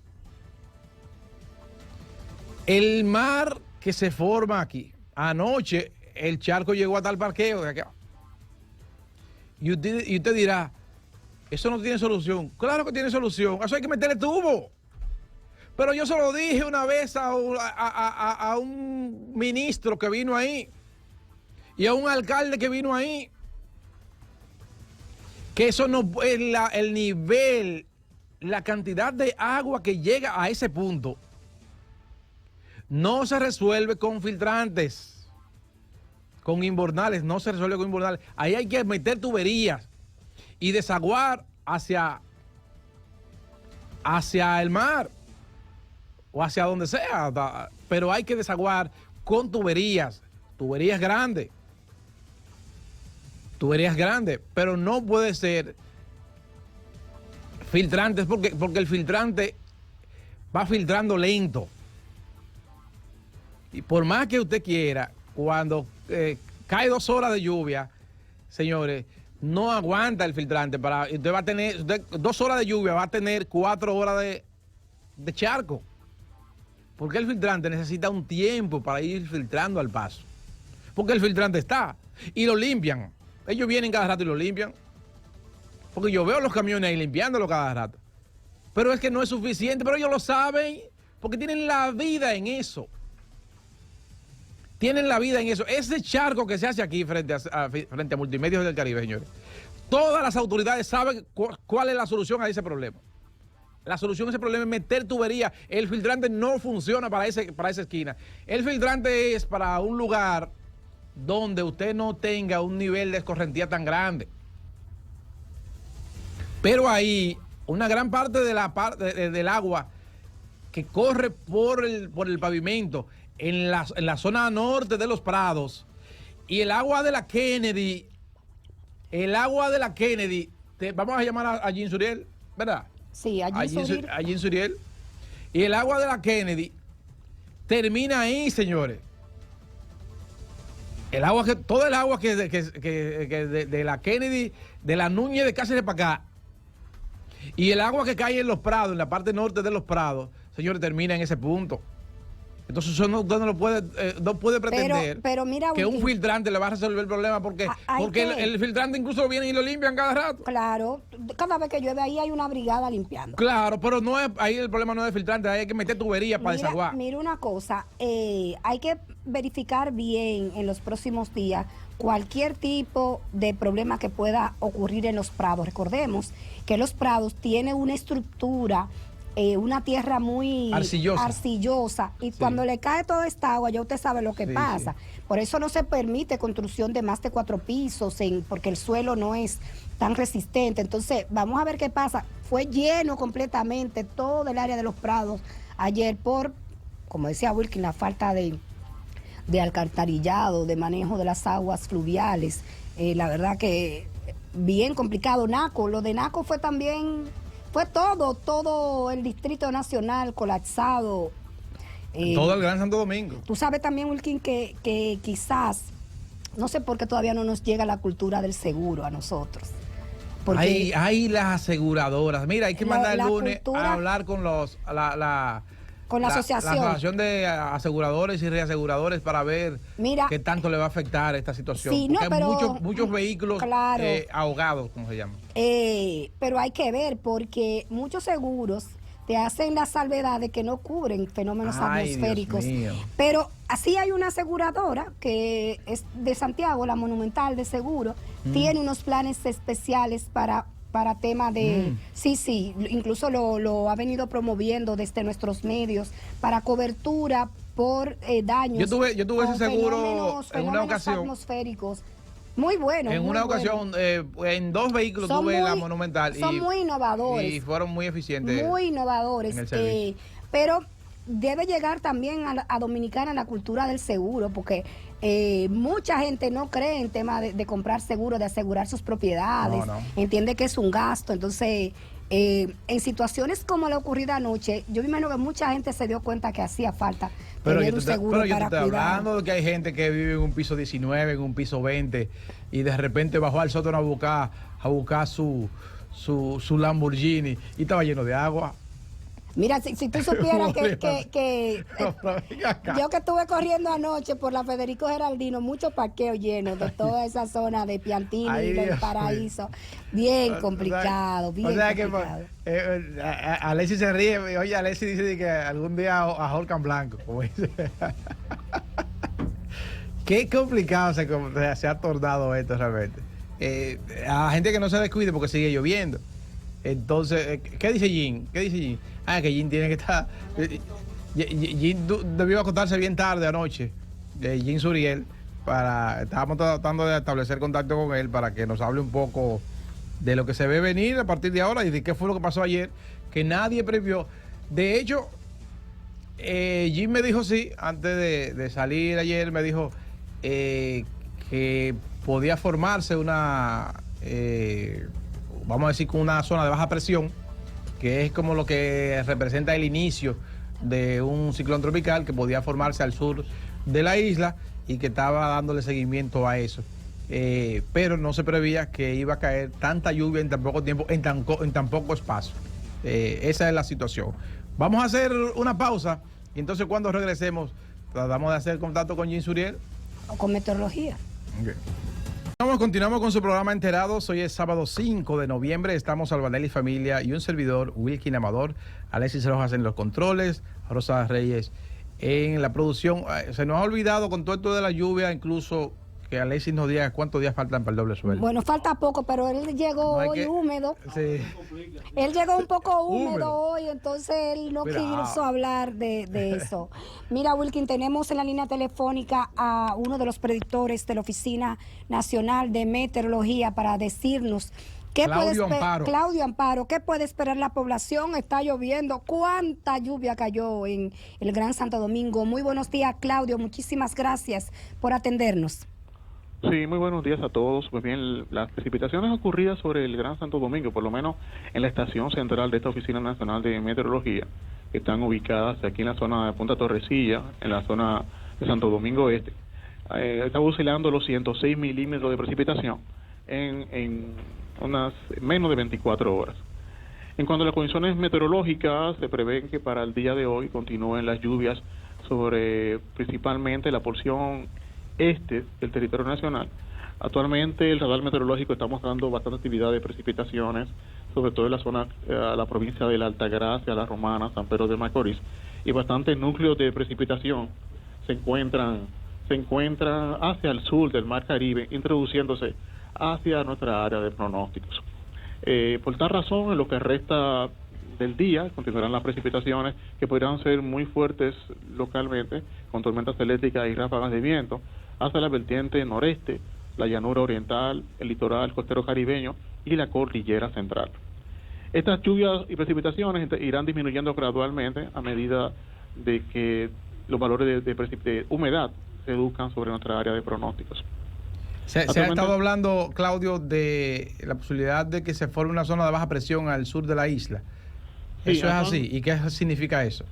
El mar que se forma aquí. Anoche el charco llegó hasta el parqueo de acá. Y usted dirá, eso no tiene solución. Claro que tiene solución. Eso hay que meterle tubo. Pero yo se lo dije una vez a un ministro que vino ahí y a un alcalde que vino ahí, que eso no es el nivel, la cantidad de agua que llega a ese punto no se resuelve con filtrantes, con invernales, no se resuelve con invernales. Ahí hay que meter tuberías y desaguar hacia el mar o hacia donde sea, pero hay que desaguar con tuberías grandes, pero no puede ser filtrantes porque el filtrante va filtrando lento. Y por más que usted quiera, cuando cae 2 horas de lluvia, señores, no aguanta el filtrante. Usted va a tener 2 horas de lluvia, va a tener 4 horas de charco. Porque el filtrante necesita un tiempo para ir filtrando al paso. Porque el filtrante está y lo limpian. Ellos vienen cada rato y lo limpian. Porque yo veo los camiones ahí limpiándolo cada rato. Pero es que no es suficiente, pero ellos lo saben porque tienen la vida en eso. Tienen la vida en eso. Ese charco que se hace aquí frente a Multimedios del Caribe, señores. Todas las autoridades saben cuál es la solución a ese problema. La solución a ese problema es meter tubería. El filtrante no funciona para esa esquina. El filtrante es para un lugar donde usted no tenga un nivel de escorrentía tan grande. Pero ahí, una gran parte del agua que corre por el pavimento, en la zona norte de Los Prados, y el agua de la Kennedy, vamos a llamar a Jean Suriel, ¿verdad? Sí, a Jean Suriel. Y el agua de la Kennedy termina ahí, señores. Todo el agua que de la Kennedy, de la Núñez de Cáceres para acá, y el agua que cae en Los Prados, en la parte norte de Los Prados, señores, termina en ese punto. Entonces usted no puede pretender pero mira, que un filtrante le va a resolver el problema porque el filtrante incluso viene y lo limpian cada rato. Claro, cada vez que llueve ahí hay una brigada limpiando. Claro, pero ahí el problema no es de filtrante, ahí hay que meter tuberías para desaguar. Mira una cosa, hay que verificar bien en los próximos días cualquier tipo de problema que pueda ocurrir en Los Prados. Recordemos que Los Prados tiene una estructura, una tierra muy arcillosa y sí, cuando le cae toda esta agua ya usted sabe lo que pasa. Sí. Por eso no se permite construcción de más de 4 pisos porque el suelo no es tan resistente. Entonces vamos a ver qué pasa. Fue lleno completamente todo el área de Los Prados ayer por, como decía Wilkin, la falta de alcantarillado, de manejo de las aguas fluviales. La verdad que bien complicado. Naco, lo de Naco fue también... Fue todo el Distrito Nacional colapsado. Todo el Gran Santo Domingo. Tú sabes también, Wilkin, que quizás, no sé por qué todavía no nos llega la cultura del seguro a nosotros. Porque hay las aseguradoras. Mira, hay que mandar el lunes a hablar con con la asociación. La asociación de aseguradores y reaseguradores para ver qué tanto le va a afectar esta situación. Sí, porque hay muchos vehículos ahogados, como se llama. Pero hay que ver, porque muchos seguros te hacen la salvedad de que no cubren fenómenos atmosféricos. Pero así hay una aseguradora que es de Santiago, la Monumental de Seguro, tiene unos planes especiales para tema de... Sí, incluso lo ha venido promoviendo desde nuestros medios para cobertura por daños. Yo tuve ese seguro en una ocasión. Atmosféricos. Muy bueno. En una ocasión, en 2 vehículos tuve la Monumental. Son muy innovadores. Y fueron muy eficientes. Muy innovadores. En el servicio. Pero debe llegar también a Dominicana la cultura del seguro, porque mucha gente no cree en tema de comprar seguro, de asegurar sus propiedades, entiende que es un gasto. Entonces, en situaciones como la ocurrida anoche, yo me imagino que mucha gente se dio cuenta que hacía falta tener un seguro para cuidar. Hablando de que hay gente que vive en un piso 19, en un piso 20, y de repente bajó al sótano a buscar su Lamborghini y estaba lleno de agua. Mira, si tú supieras que yo que estuve corriendo anoche por la Federico Geraldino, muchos parqueos llenos de toda esa zona de Piantini y del Paraíso. Bien complicado, bien complicado. Alexis se ríe. Oye, Alexis dice que algún día a Jorcan Blanco, como dice. Qué complicado se ha tornado esto realmente. A la gente que no se descuide porque sigue lloviendo. Entonces, ¿qué dice Jim? Que Jim tiene que estar. Jim debió acostarse bien tarde anoche. Jim Suriel. Estábamos tratando de establecer contacto con él para que nos hable un poco de lo que se ve venir a partir de ahora y de qué fue lo que pasó ayer, que nadie previó. De hecho, Jim me dijo antes de salir ayer, me dijo que podía formarse una. Vamos a decir, con una zona de baja presión, que es como lo que representa el inicio de un ciclón tropical que podía formarse al sur de la isla y que estaba dándole seguimiento a eso. Pero no se preveía que iba a caer tanta lluvia en tan poco tiempo, en tan poco espacio. Esa es la situación. Vamos a hacer una pausa y entonces cuando regresemos tratamos de hacer contacto con Jim Suriel. O con meteorología. Okay. Continuamos con su programa Enterados. Hoy es sábado 5 de noviembre. Estamos Albanelli Familia y un servidor, Wilkin Amador, Alexis Rojas en los controles, Rosa Reyes en la producción. Se nos ha olvidado con todo esto de la lluvia, incluso que Alexis nos diga cuántos días faltan para el doble sueldo. Bueno, falta poco, pero él llegó hoy húmedo. Sí. Él llegó un poco húmedo hoy, entonces él no quiso hablar de eso. Mira, Wilkin, tenemos en la línea telefónica a uno de los predictores de la Oficina Nacional de Meteorología para decirnos Claudio Amparo, ¿qué puede esperar la población? Está lloviendo. ¿Cuánta lluvia cayó en el Gran Santo Domingo? Muy buenos días, Claudio. Muchísimas gracias por atendernos. Sí, muy buenos días a todos. Pues bien, las precipitaciones ocurridas sobre el Gran Santo Domingo, por lo menos en la estación central de esta Oficina Nacional de Meteorología, que están ubicadas aquí en la zona de Punta Torrecilla, en la zona de Santo Domingo Este, está oscilando los 106 milímetros de precipitación en unas menos de 24 horas. En cuanto a las condiciones meteorológicas, se prevén que para el día de hoy continúen las lluvias sobre principalmente la porción este del territorio nacional. Actualmente el radar meteorológico está mostrando bastante actividad de precipitaciones, sobre todo en la zona, la provincia de la Altagracia, La Romana, San Pedro de Macorís, y bastantes núcleos de precipitación se encuentran hacia el sur del Mar Caribe, introduciéndose hacia nuestra área de pronósticos. Por tal razón, en lo que resta del día continuarán las precipitaciones que podrán ser muy fuertes localmente, con tormentas eléctricas y ráfagas de viento, hacia la vertiente noreste, la llanura oriental, el litoral costero caribeño y la cordillera central. Estas lluvias y precipitaciones irán disminuyendo gradualmente a medida de que los valores de humedad se reduzcan sobre nuestra área de pronósticos. Se ha estado hablando, Claudio, de la posibilidad de que se forme una zona de baja presión al sur de la isla. Sí, ¿eso es así? ¿Y qué significa eso?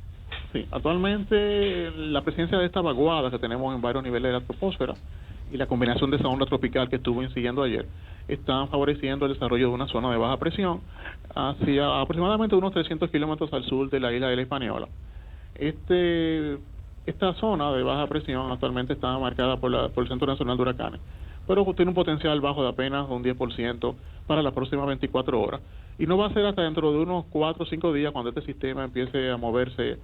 Sí, actualmente la presencia de esta vaguada que tenemos en varios niveles de la troposfera y la combinación de esa onda tropical que estuvo incidiendo ayer están favoreciendo el desarrollo de una zona de baja presión hacia aproximadamente unos 300 kilómetros al sur de la isla de la Hispaniola. Esta zona de baja presión actualmente está marcada por el Centro Nacional de Huracanes, pero tiene un potencial bajo de apenas un 10% para las próximas 24 horas. Y no va a ser hasta dentro de unos 4 o 5 días cuando este sistema empiece a moverse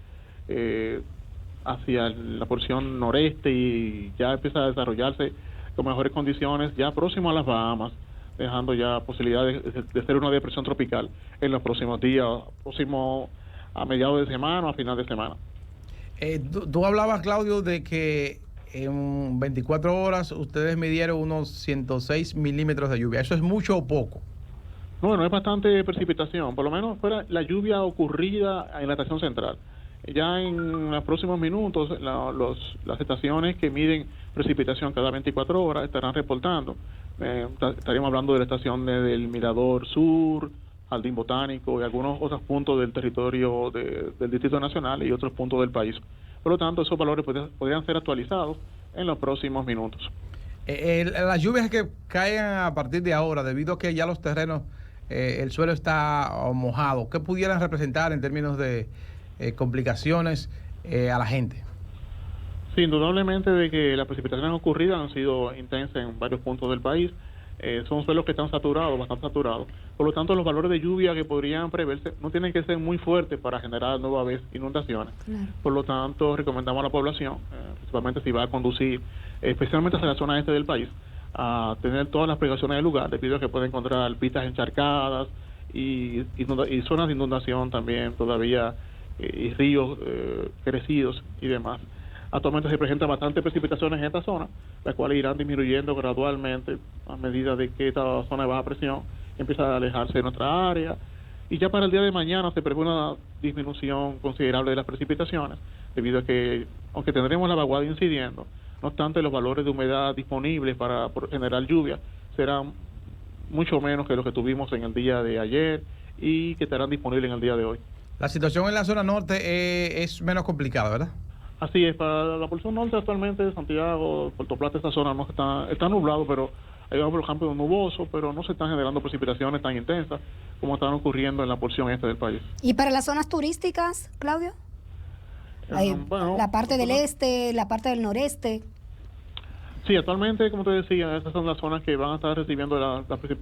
hacia la porción noreste y ya empieza a desarrollarse con mejores condiciones, ya próximo a las Bahamas, dejando ya posibilidades de ser una depresión tropical en los próximos días, a mediados de semana o a final de semana. Tú hablabas, Claudio, de que en 24 horas ustedes midieron unos 106 milímetros de lluvia. ¿Eso es mucho o poco? Bueno, es bastante precipitación, por lo menos fuera la lluvia ocurrida en la estación central. Ya en los próximos minutos, las estaciones que miden precipitación cada 24 horas estarán reportando. Estaríamos hablando de la estación del Mirador Sur, Jardín Botánico y algunos otros puntos del territorio del Distrito Nacional y otros puntos del país. Por lo tanto, esos valores podrían ser actualizados en los próximos minutos. Las lluvias que caigan a partir de ahora, debido a que ya los terrenos, el suelo está mojado, ¿qué pudieran representar en términos de complicaciones a la gente? Sí, indudablemente de que las precipitaciones ocurridas han sido intensas en varios puntos del país. Son suelos que están saturados, bastante saturados. Por lo tanto, los valores de lluvia que podrían preverse no tienen que ser muy fuertes para generar nuevas vez inundaciones. Claro. Por lo tanto, recomendamos a la población, principalmente si va a conducir, especialmente hacia la zona este del país, a tener todas las precauciones del lugar, debido a que puede encontrar pistas encharcadas y zonas de inundación también todavía, y ríos crecidos y demás. Actualmente se presentan bastantes precipitaciones en esta zona, las cuales irán disminuyendo gradualmente a medida de que esta zona de baja presión empieza a alejarse de nuestra área. Y ya para el día de mañana se prevé una disminución considerable de las precipitaciones, debido a que, aunque tendremos la vaguada incidiendo, no obstante los valores de humedad disponibles para generar lluvia serán mucho menos que los que tuvimos en el día de ayer y que estarán disponibles en el día de hoy. La situación en la zona norte es menos complicada, ¿verdad? Así es, para la porción norte actualmente, Santiago, Puerto Plata, esta zona no está nublado, pero hay un campo nuboso, pero no se están generando precipitaciones tan intensas como están ocurriendo en la porción este del país. ¿Y para las zonas turísticas, Claudio? Bueno, la parte del este, la parte del noreste. Sí, actualmente, como te decía, estas son las zonas que van a estar recibiendo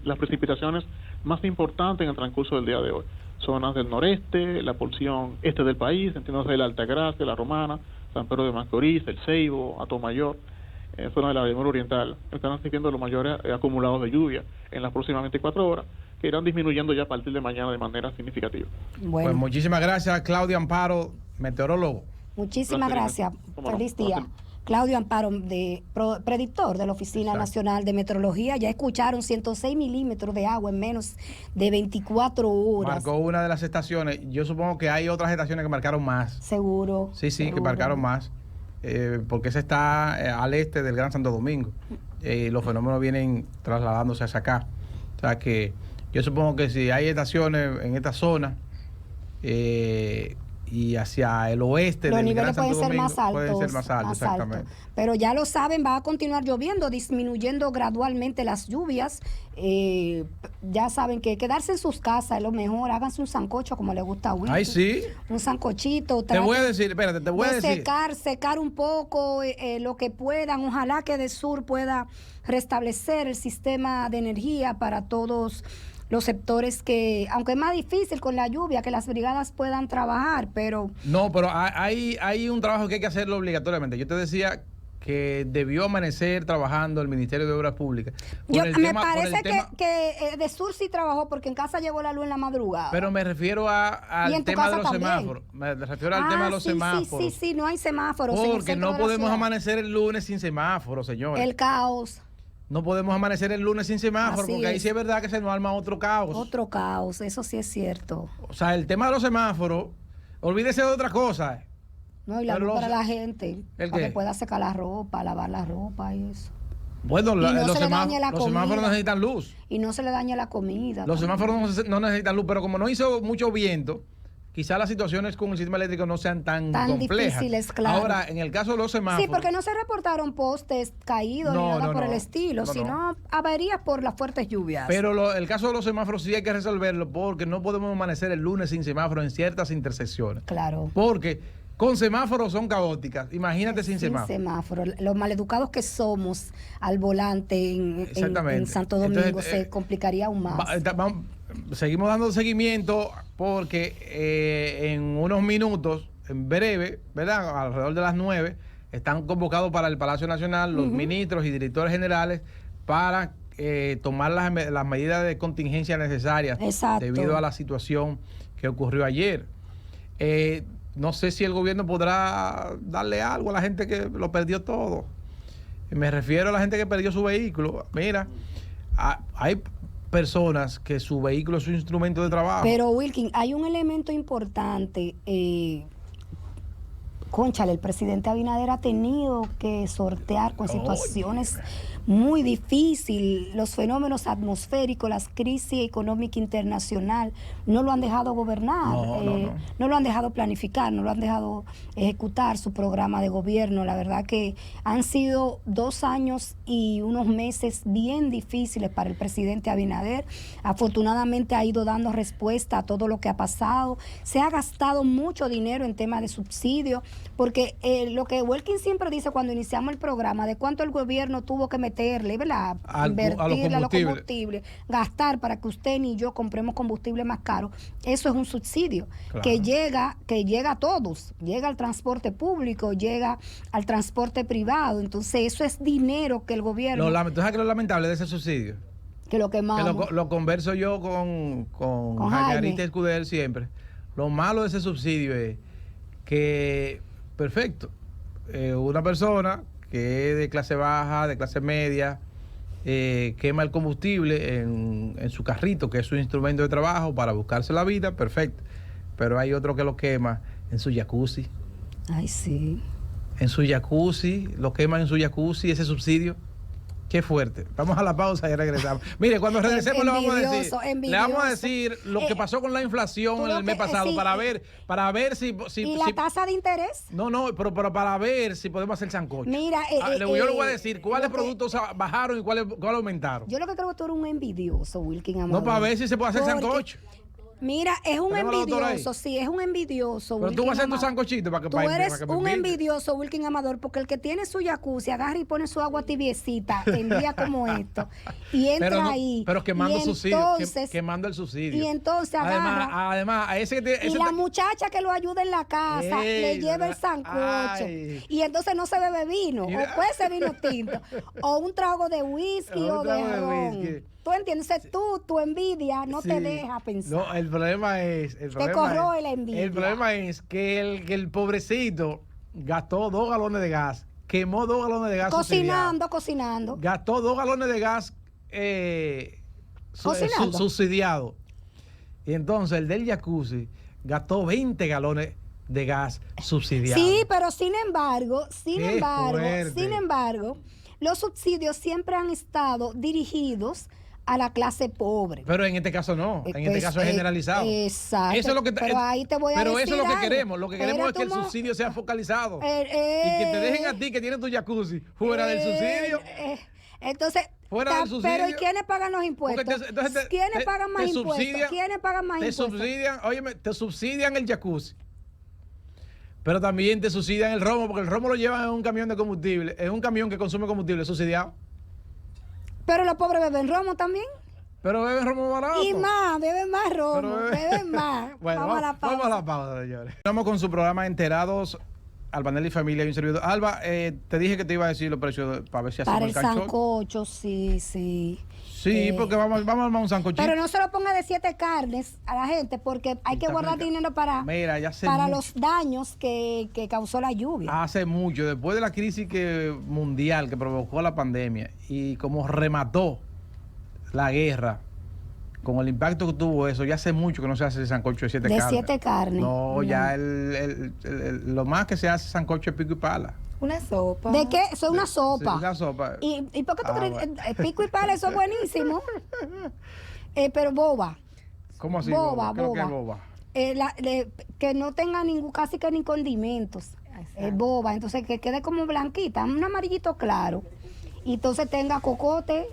las precipitaciones más importantes en el transcurso del día de hoy. Zonas del noreste, la porción este del país, entiéndase la Altagracia, la Romana, San Pedro de Macorís, el Ceibo, Atomayor, zona de la llanura oriental, están recibiendo los mayores acumulados de lluvia en las próximas 24 horas, que irán disminuyendo ya a partir de mañana de manera significativa. Bueno. Pues muchísimas gracias, Claudio Amparo, meteorólogo. Muchísimas gracias. Feliz día. Claudio Amparo, predictor de la Oficina Nacional de Meteorología. Ya escucharon 106 milímetros de agua en menos de 24 horas. Marcó una de las estaciones. Yo supongo que hay otras estaciones que marcaron más. Seguro. Sí, seguro. Que marcaron más. Porque ese está al este del Gran Santo Domingo. Los fenómenos vienen trasladándose hacia acá. O sea que yo supongo que si hay estaciones en esta zona, y hacia el oeste los del niveles Gran Santo Domingo pueden ser más altos, exactamente. Pero ya lo saben, va a continuar lloviendo, disminuyendo gradualmente las lluvias. Ya saben que quedarse en sus casas es lo mejor. Háganse un sancocho como le gusta a Will. Ay, sí. Un sancochito. Te voy a decir, espérate, te voy a decir. Secar un poco lo que puedan. Ojalá que DESUR pueda restablecer el sistema de energía para todos los sectores que, aunque es más difícil con la lluvia, que las brigadas puedan trabajar, pero... No, pero hay un trabajo que hay que hacerlo obligatoriamente. Yo te decía que debió amanecer trabajando el Ministerio de Obras Públicas. Me parece que DESUR sí trabajó, porque en casa llegó la luz en la madrugada. Pero me refiero al tema de los semáforos. Me refiero al tema de los semáforos. Sí, no hay semáforos. Porque no podemos amanecer el lunes sin semáforos, señores. El caos. No podemos amanecer el lunes sin semáforo, porque ahí sí es verdad que se nos arma otro caos. Otro caos, eso sí es cierto. O sea, el tema de los semáforos, olvídese de otra cosa. No, y la luz para la gente, para que pueda secar la ropa, lavar la ropa y eso. Bueno, los semáforos necesitan luz. Y no se le daña la comida. Los semáforos no necesitan luz, pero como no hizo mucho viento, quizás las situaciones con el sistema eléctrico no sean tan complejas. Difíciles, claro. Ahora, en el caso de los semáforos... Sí, porque no se reportaron postes caídos ni nada por el estilo, sino averías por las fuertes lluvias. Pero el caso de los semáforos sí hay que resolverlo, porque no podemos amanecer el lunes sin semáforo en ciertas intersecciones. Claro. Porque con semáforos son caóticas. Imagínate sin semáforo. Los maleducados que somos al volante en Santo Domingo. Entonces, se complicaría aún más. Seguimos dando seguimiento porque en unos minutos, en breve, ¿verdad? Alrededor de las 9, están convocados para el Palacio Nacional los ministros y directores generales para tomar las medidas de contingencia necesarias. Exacto. Debido a la situación que ocurrió ayer. No sé si el gobierno podrá darle algo a la gente que lo perdió todo. Me refiero a la gente que perdió su vehículo. Mira, hay personas que su vehículo es su instrumento de trabajo. Pero Wilkin, hay un elemento importante. cónchale, el presidente Abinader ha tenido que sortear con situaciones muy difíciles, los fenómenos atmosféricos, las crisis económica internacional, no lo han dejado gobernar, no lo han dejado planificar, no lo han dejado ejecutar su programa de gobierno. La verdad que han sido 2 años y unos meses bien difíciles para el presidente Abinader. Afortunadamente ha ido dando respuesta a todo lo que ha pasado. Se ha gastado mucho dinero en temas de subsidios, porque lo que Welkin siempre dice cuando iniciamos el programa, de cuánto el gobierno tuvo que meterle, ¿verdad? Invertirle a los combustibles, gastar para que usted ni yo compremos combustible más caro. Eso es un subsidio que llega a todos, llega al transporte público, llega al transporte privado. Entonces eso es dinero que el gobierno... ¿Tú sabes que lo lamentable de ese subsidio? Que lo quemamos. Que lo converso yo con Jaime Arista Escudero siempre. Lo malo de ese subsidio es que, perfecto, una persona que es de clase baja, de clase media, quema el combustible en su carrito, que es su instrumento de trabajo para buscarse la vida, perfecto. Pero hay otro que lo quema en su jacuzzi. Ay, sí. En su jacuzzi, lo queman en su jacuzzi, ese subsidio. Qué fuerte. Vamos a la pausa y regresamos. Mire, cuando regresemos le vamos a decir lo que pasó con la inflación el mes pasado, para ver si ¿y la tasa de interés? No, pero para ver si podemos hacer sancocho. Mira, yo le voy a decir cuáles productos bajaron y cuáles aumentaron. Yo lo que creo que tú eres un envidioso, Wilkin Amador. No, para ver si se puede hacer sancocho. Mira, es un envidioso, sí, es un envidioso. Pero tú vas a hacer tu sancochito para que... Tú eres un envidioso, Wilkin Amador, porque el que tiene su jacuzzi agarra y pone su agua tibiecita en días como esto y entra ahí. Pero quemando el subsidio, quemando el subsidio. Y entonces agarra. Además, a ese que y la muchacha que lo ayuda en la casa le lleva el sancocho. Y entonces no se bebe vino, o puede ser vino tinto, o un trago de whisky o de ron. ¿Tú entiendes? Tu envidia no te deja pensar. No, el problema es... Te corroe la envidia. El problema es que el pobrecito gastó 2 galones de gas, quemó 2 galones de gas cocinando. Gastó 2 galones de gas subsidiado. Y entonces el del jacuzzi gastó 20 galones de gas subsidiado. Sí, pero sin embargo, los subsidios siempre han estado dirigidos a la clase pobre. Pero en este caso no, en este caso es generalizado. Exacto. Eso es lo que pero ahí te voy a decir eso es lo que algo. queremos. Lo que queremos es que el subsidio sea focalizado. Y que te dejen a ti que tienes tu jacuzzi fuera del subsidio. Entonces, fuera del subsidio. Pero ¿y quiénes pagan los impuestos? ¿Quiénes pagan más impuestos? ¿Quiénes pagan más impuestos? Te subsidian el jacuzzi. Pero también te subsidian el romo, porque el romo lo llevan en un camión de combustible, es un camión que consume combustible subsidiado. Pero los pobres beben romo también. Pero beben romo barato. Y más, beben más romo, beben más. Bueno, vamos a la pausa, señores. Estamos con su programa Enterados, Albanelli y Familia y un servidor. Alba, te dije que te iba a decir los precios para ver si hacemos el sancocho, sí. Sí, porque vamos a armar un sancochito. Pero no se lo ponga de 7 carnes a la gente, porque hay que guardar dinero para los daños que causó la lluvia. Hace mucho, después de la crisis mundial que provocó la pandemia y como remató la guerra, con el impacto que tuvo eso, ya hace mucho que no se hace sancocho de 7 carnes. De 7 carnes. No, ya lo más que se hace sancocho es pico y pala. Una sopa. ¿De qué? Eso es una sopa. Sí, una sopa. ¿Y por qué tú crees? Pico y pala, eso es buenísimo. Pero boba. ¿Cómo así? Boba. ¿Qué es boba? Que no tenga casi que ni condimentos. Boba. Entonces que quede como blanquita, un amarillito claro. Y entonces tenga cocote,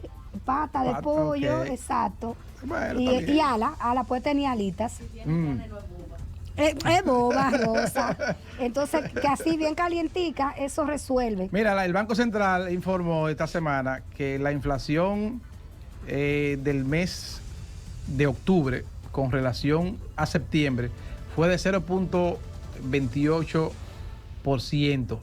pata de pollo, exacto. Bueno, y ala puede tener alitas. Es boba, Rosa. Entonces, que así bien calientica, eso resuelve. Mira, el Banco Central informó esta semana que la inflación del mes de octubre con relación a septiembre fue de 0.28%.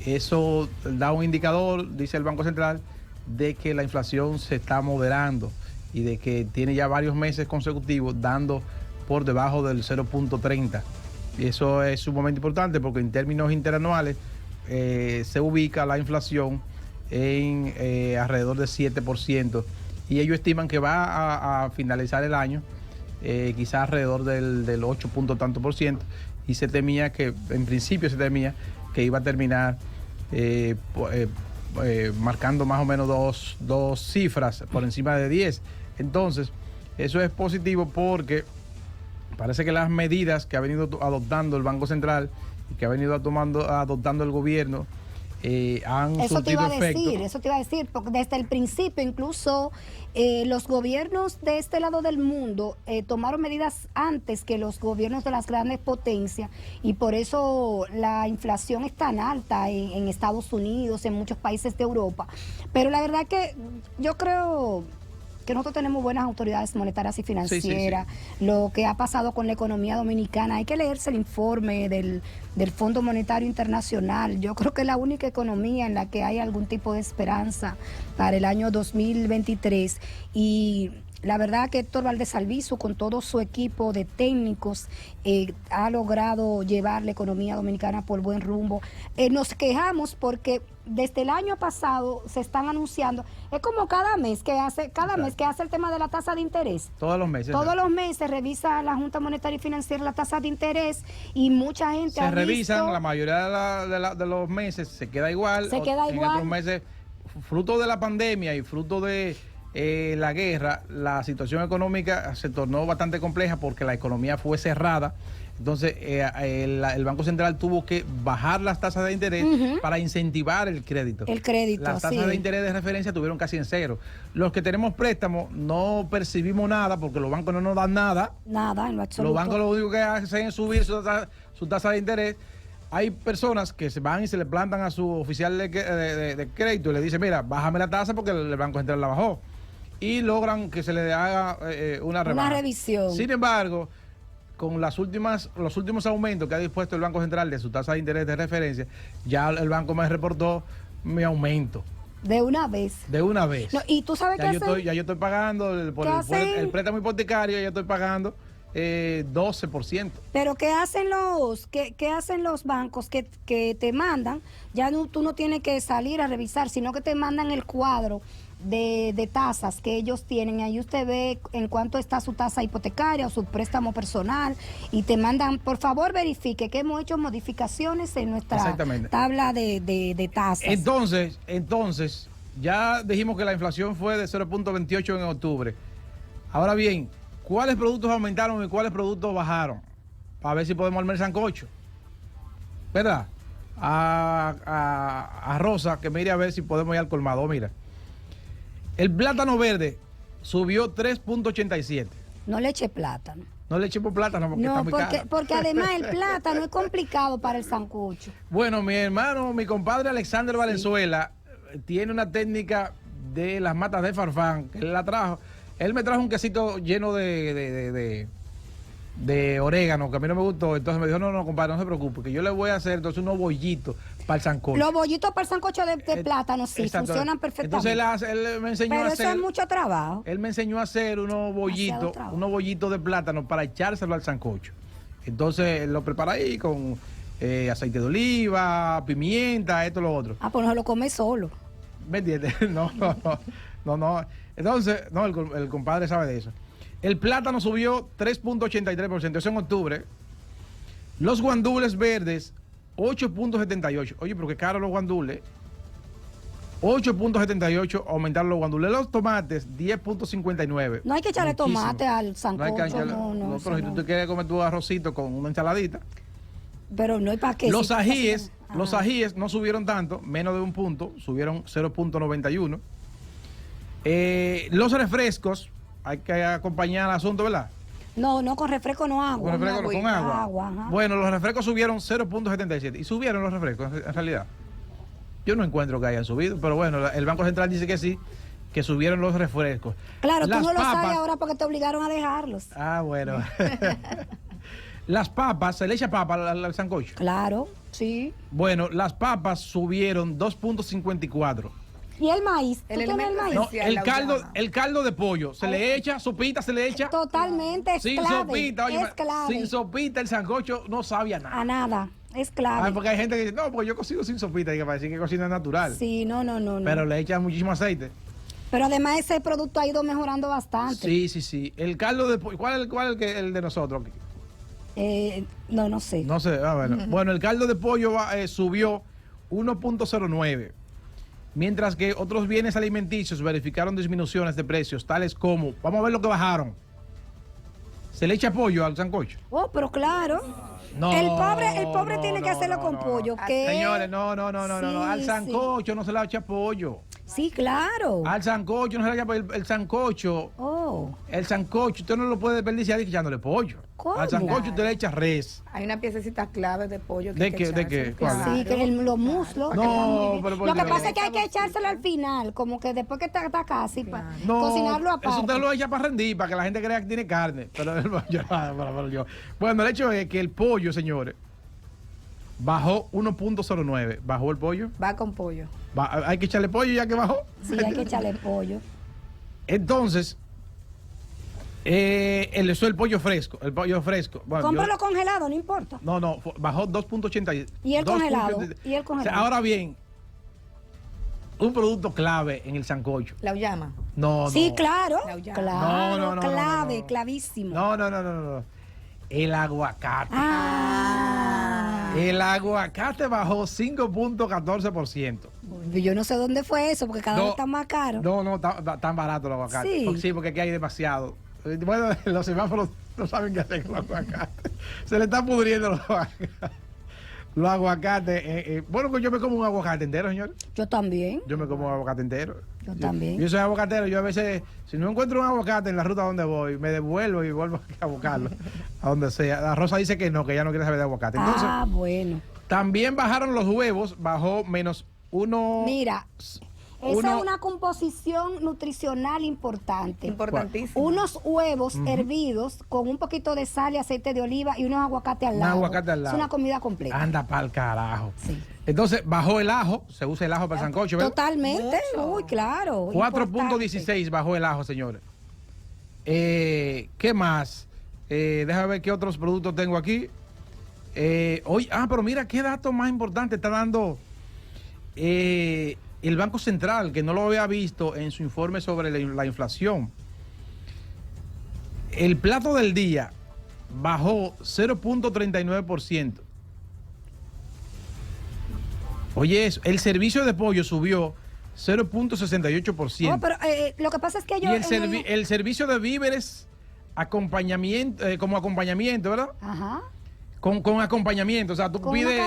Eso da un indicador, dice el Banco Central, de que la inflación se está moderando y de que tiene ya varios meses consecutivos dando por debajo del 0.30. Y eso es sumamente importante porque en términos interanuales se ubica la inflación en alrededor de 7%. Y ellos estiman que va a finalizar el año quizás alrededor del 8 punto tanto por ciento. y se temía que, en principio se temía que iba a terminar marcando más o menos dos cifras por encima de 10. Entonces, eso es positivo porque parece que las medidas que ha venido adoptando el Banco Central y que ha venido adoptando el gobierno han surtido efecto. Eso te iba a decir, porque desde el principio incluso los gobiernos de este lado del mundo tomaron medidas antes que los gobiernos de las grandes potencias, y por eso la inflación es tan alta en Estados Unidos, en muchos países de Europa. Pero la verdad que yo creo que nosotros tenemos buenas autoridades monetarias y financieras. Sí. Lo que ha pasado con la economía dominicana, hay que leerse el informe del Fondo Monetario Internacional. Yo creo que es la única economía en la que hay algún tipo de esperanza para el año 2023, y la verdad que Héctor Valdés Albizu, con todo su equipo de técnicos, ha logrado llevar la economía dominicana por buen rumbo. Nos quejamos porque desde el año pasado se están anunciando, es como cada mes que hace el tema de la tasa de interés. Todos los meses. Todos los meses revisa la Junta Monetaria y Financiera la tasa de interés, y mucha gente se revisan, la mayoría de los meses se queda igual. En otros meses, fruto de la pandemia y fruto de la guerra, la situación económica se tornó bastante compleja porque la economía fue cerrada. Entonces el Banco Central tuvo que bajar las tasas de interés para incentivar el crédito. Las tasas de interés de referencia tuvieron casi en cero. Los que tenemos préstamos no percibimos nada porque los bancos no nos dan nada. Nada, en lo absoluto. Los bancos lo único que hacen es subir su tasa de interés. Hay personas que se van y se le plantan a su oficial de crédito y le dicen, mira, bájame la tasa porque el Banco Central la bajó. Y logran que se le haga una revisión. Sin embargo, con los últimos aumentos que ha dispuesto el Banco Central de su tasa de interés de referencia, ya el banco me reportó mi aumento. De una vez. No, y tú sabes ya yo estoy pagando por el préstamo hipotecario, ya estoy pagando 12%. Pero ¿qué hacen los bancos que te mandan? Ya tú no tienes que salir a revisar, sino que te mandan el cuadro de tasas que ellos tienen. Ahí usted ve en cuánto está su tasa hipotecaria o su préstamo personal, y te mandan, por favor verifique que hemos hecho modificaciones en nuestra tabla de tasas. Entonces, ya dijimos que la inflación fue de 0.28 en octubre. Ahora bien, ¿cuáles productos aumentaron y cuáles productos bajaron? Para ver si podemos armar el sancocho, ¿verdad? A Rosa, que me iré a ver si podemos ir al colmado. Mira, el plátano verde subió 3.87. No le eche plátano. No le echemos plátano porque está muy caro. Porque además el plátano es complicado para el sancocho. Bueno, mi compadre Alexander Valenzuela tiene una técnica de las matas de farfán, que él la trajo. Él me trajo un quesito lleno de orégano, que a mí no me gustó. Entonces me dijo, no, compadre, no se preocupe, que yo le voy a hacer entonces unos bollitos para el sancocho. Los bollitos para el sancocho de plátano, sí, funcionan perfectamente. Entonces él me enseñó a hacer... Pero eso es mucho trabajo. Él me enseñó a hacer unos bollitos de plátano para echárselo al sancocho. Entonces lo prepara ahí con aceite de oliva, pimienta, esto, lo otro. Pues no se lo come solo. ¿Me entiendes? No. Entonces, no, el compadre sabe de eso. El plátano subió 3.83%, eso en octubre. Los guandules verdes, 8.78. Oye, pero qué caro los guandules. 8.78 aumentaron los guandules. Los tomates, 10.59. No hay que echarle tomate al sancocho. No, pero si tú quieres comer tu arrocito con una ensaladita. Pero no hay para qué. Los ajíes no subieron tanto, menos de un punto, subieron 0.91. Los refrescos, hay que acompañar el asunto, ¿verdad? No, con refresco no agua. Con agua. Bueno, los refrescos subieron 0.77. Y subieron los refrescos, en realidad. Yo no encuentro que hayan subido, pero bueno, el Banco Central dice que sí, que subieron los refrescos. Claro, tú no lo sabes ahora porque te obligaron a dejarlos. Bueno. Las papas, ¿se le echa papa al sancocho? Claro, sí. Bueno, las papas subieron 2.54. ¿Y el maíz? ¿Tú tienes el maíz? No, el caldo de pollo, ¿se le echa? ¿Sopita se le echa? Totalmente, es sin clave. Sopita, oye, es clave. Sin sopita el sancocho no sabe a nada. A nada, es clave. Porque hay gente que dice, no, pues yo cocino sin sopita, y que parece que cocina natural. Sí, no. Pero le echan muchísimo aceite. Pero además ese producto ha ido mejorando bastante. Sí. El caldo de pollo, ¿cuál es el de nosotros? No sé. No sé, bueno. Bueno, el caldo de pollo subió 1.09, mientras que otros bienes alimenticios verificaron disminuciones de precios, tales como, vamos a ver lo que bajaron. ¿Se le echa pollo al sancocho? Oh, pero claro. No, el pobre tiene que hacerlo con pollo. ¿Qué? Señores, no. Al sancocho no se le echa pollo. Sí, claro. Al sancocho no se le echa pollo. El sancocho. Oh. El sancocho, usted no lo puede desperdiciar echándole pollo. ¿Cómo? Al sancocho usted le echa res. Hay una piececita clave de pollo que ¿De hay que qué? ¿De qué? echárselo. ¿Cuál? Sí, que los muslos. No, pero lo que pasa es que hay que echárselo al final, como que después que está casi, para cocinarlo aparte. Eso usted lo echa para rendir, para que la gente crea que tiene carne. Pero bueno, el hecho es que el pollo, señores, bajó 1.09. ¿Bajó el pollo? Va con pollo. ¿Hay que echarle pollo ya que bajó? Sí, hay que echarle pollo. Entonces, el pollo fresco. El pollo fresco. Bueno, cómpralo congelado, no importa. No, bajó 2.80. ¿Y el congelado? ¿Y el congelado? O sea, ahora bien, un producto clave en el sancocho. ¿La uyama? No. Sí, claro. No. Clave, clavísimo. No. El aguacate. El aguacate bajó 5.14%. Yo no sé dónde fue eso, porque cada vez está más caro. No, tan barato el aguacate. Sí, porque aquí hay demasiado. Bueno, los semáforos no saben qué hacer con los aguacates. Se le están pudriendo los aguacates. Los aguacates. Bueno, yo me como un aguacate entero, señor. Yo también. Yo me como un aguacate entero. Yo también. Yo soy aguacatero. Yo a veces, si no encuentro un aguacate en la ruta donde voy, me devuelvo y vuelvo a buscarlo. A donde sea. La Rosa dice que no, que ella no quiere saber de aguacate. Entonces, bueno. También bajaron los huevos, bajó menos 1. Mira. Esa es una composición nutricional importante. Importantísima. Unos huevos hervidos con un poquito de sal y aceite de oliva y unos aguacates al lado. Es una comida completa. Anda pa'l carajo. Sí. Entonces, bajó el ajo. Se usa el ajo para el sancocho, ¿verdad? Totalmente. Uy, claro. 4.16 bajó el ajo, señores. ¿Qué más? Déjame ver qué otros productos tengo aquí. Pero mira, qué dato más importante está dando el Banco Central, que no lo había visto en su informe sobre la inflación. El plato del día bajó 0.39%. Oye, eso, el servicio de pollo subió 0.68%. Pero lo que pasa es que yo... Y el servicio de víveres, acompañamiento, como acompañamiento, ¿verdad? Ajá. Con acompañamiento, o sea, tú pides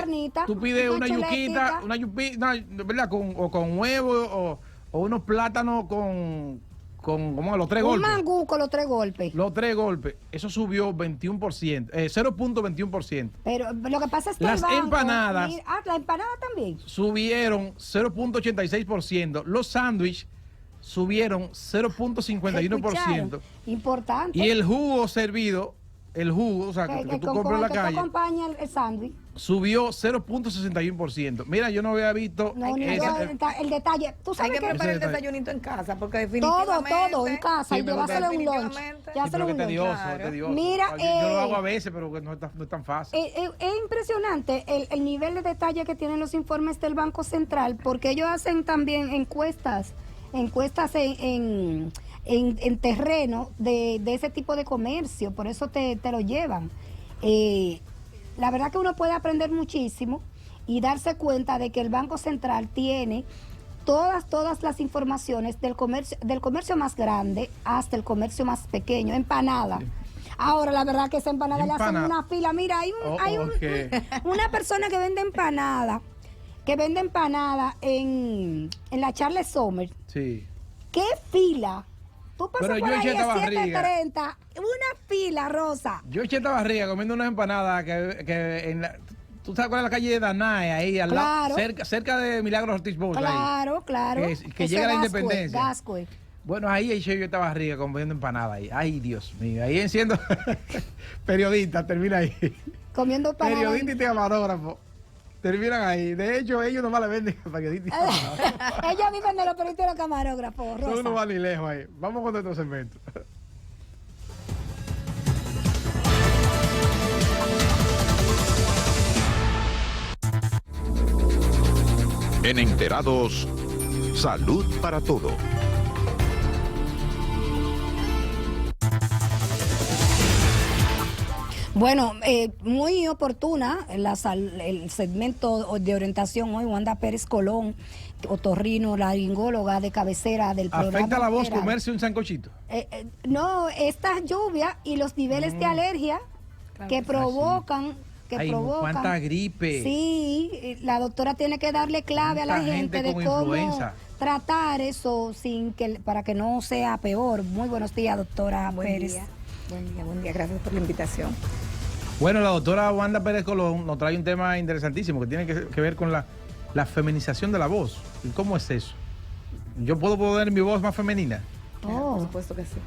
una carnita, una yuquita, ¿verdad? Con huevo o unos plátanos con los 3 golpes. Un mangú con los 3 golpes. Los 3 golpes. Eso subió 21%, 0.21%. Pero lo que pasa es que las empanadas. La empanada también. Subieron 0.86%. Los sándwiches subieron 0.51%. Importante. Y el jugo servido, o sea, que tú compras en la calle, acompaña el sándwich, subió 0.61%. Mira, yo no había visto el detalle. ¿Tú sabes hay que preparar el desayunito en casa, porque definitivamente todo en casa, y llevárselo un lunch. Tedioso. Mira, yo lo hago a veces, pero no es tan fácil. Es impresionante el nivel de detalle que tienen los informes del Banco Central, porque ellos hacen también encuestas en terreno de ese tipo de comercio, por eso te lo llevan. La verdad que uno puede aprender muchísimo y darse cuenta de que el Banco Central tiene todas las informaciones del comercio más grande hasta el comercio más pequeño. Empanada. Sí. Ahora, la verdad que esa empanada le hacen una fila. Mira, hay una persona que vende empanada en la Charles Sommer. Sí. ¿Qué fila? Tú pasas pero por yo ahí a 7:30, una fila, Rosa. Yo eché esta barriga comiendo unas empanadas que ¿tú sabes cuál es la calle de Danae? Ahí al lado, cerca de Milagros Ortiz Bosch. Claro. Que llega a la Independencia. Gascue. Bueno, ahí eché yo esta barriga comiendo empanadas ahí. Ay, Dios mío. Ahí siendo periodista, termina ahí. Comiendo empanadas. Periodista y camarógrafo. Terminan ahí. De hecho, ellos nomás le venden periodistas. Ellos viven de los periodistas y los camarógrafos. Rosa. Eso no va ni lejos ahí. Vamos con nuestro segmento. En Enterados, salud para todo. Bueno, muy oportuna el segmento de orientación hoy, Wanda Pérez Colón, otorrino, laringóloga de cabecera del programa. ¿Afecta la voz comerse un sancochito? No, esta lluvia y los niveles de alergia que provocan... cuánta gripe. Sí, la doctora tiene que darle clave a la gente de cómo tratar eso para que no sea peor. Muy buenos días, doctora Pérez. Buen día, gracias por la invitación. Bueno, la doctora Wanda Pérez Colón nos trae un tema interesantísimo que tiene que ver con la feminización de la voz. ¿Y cómo es eso? ¿Yo puedo poner mi voz más femenina? Por supuesto que sí.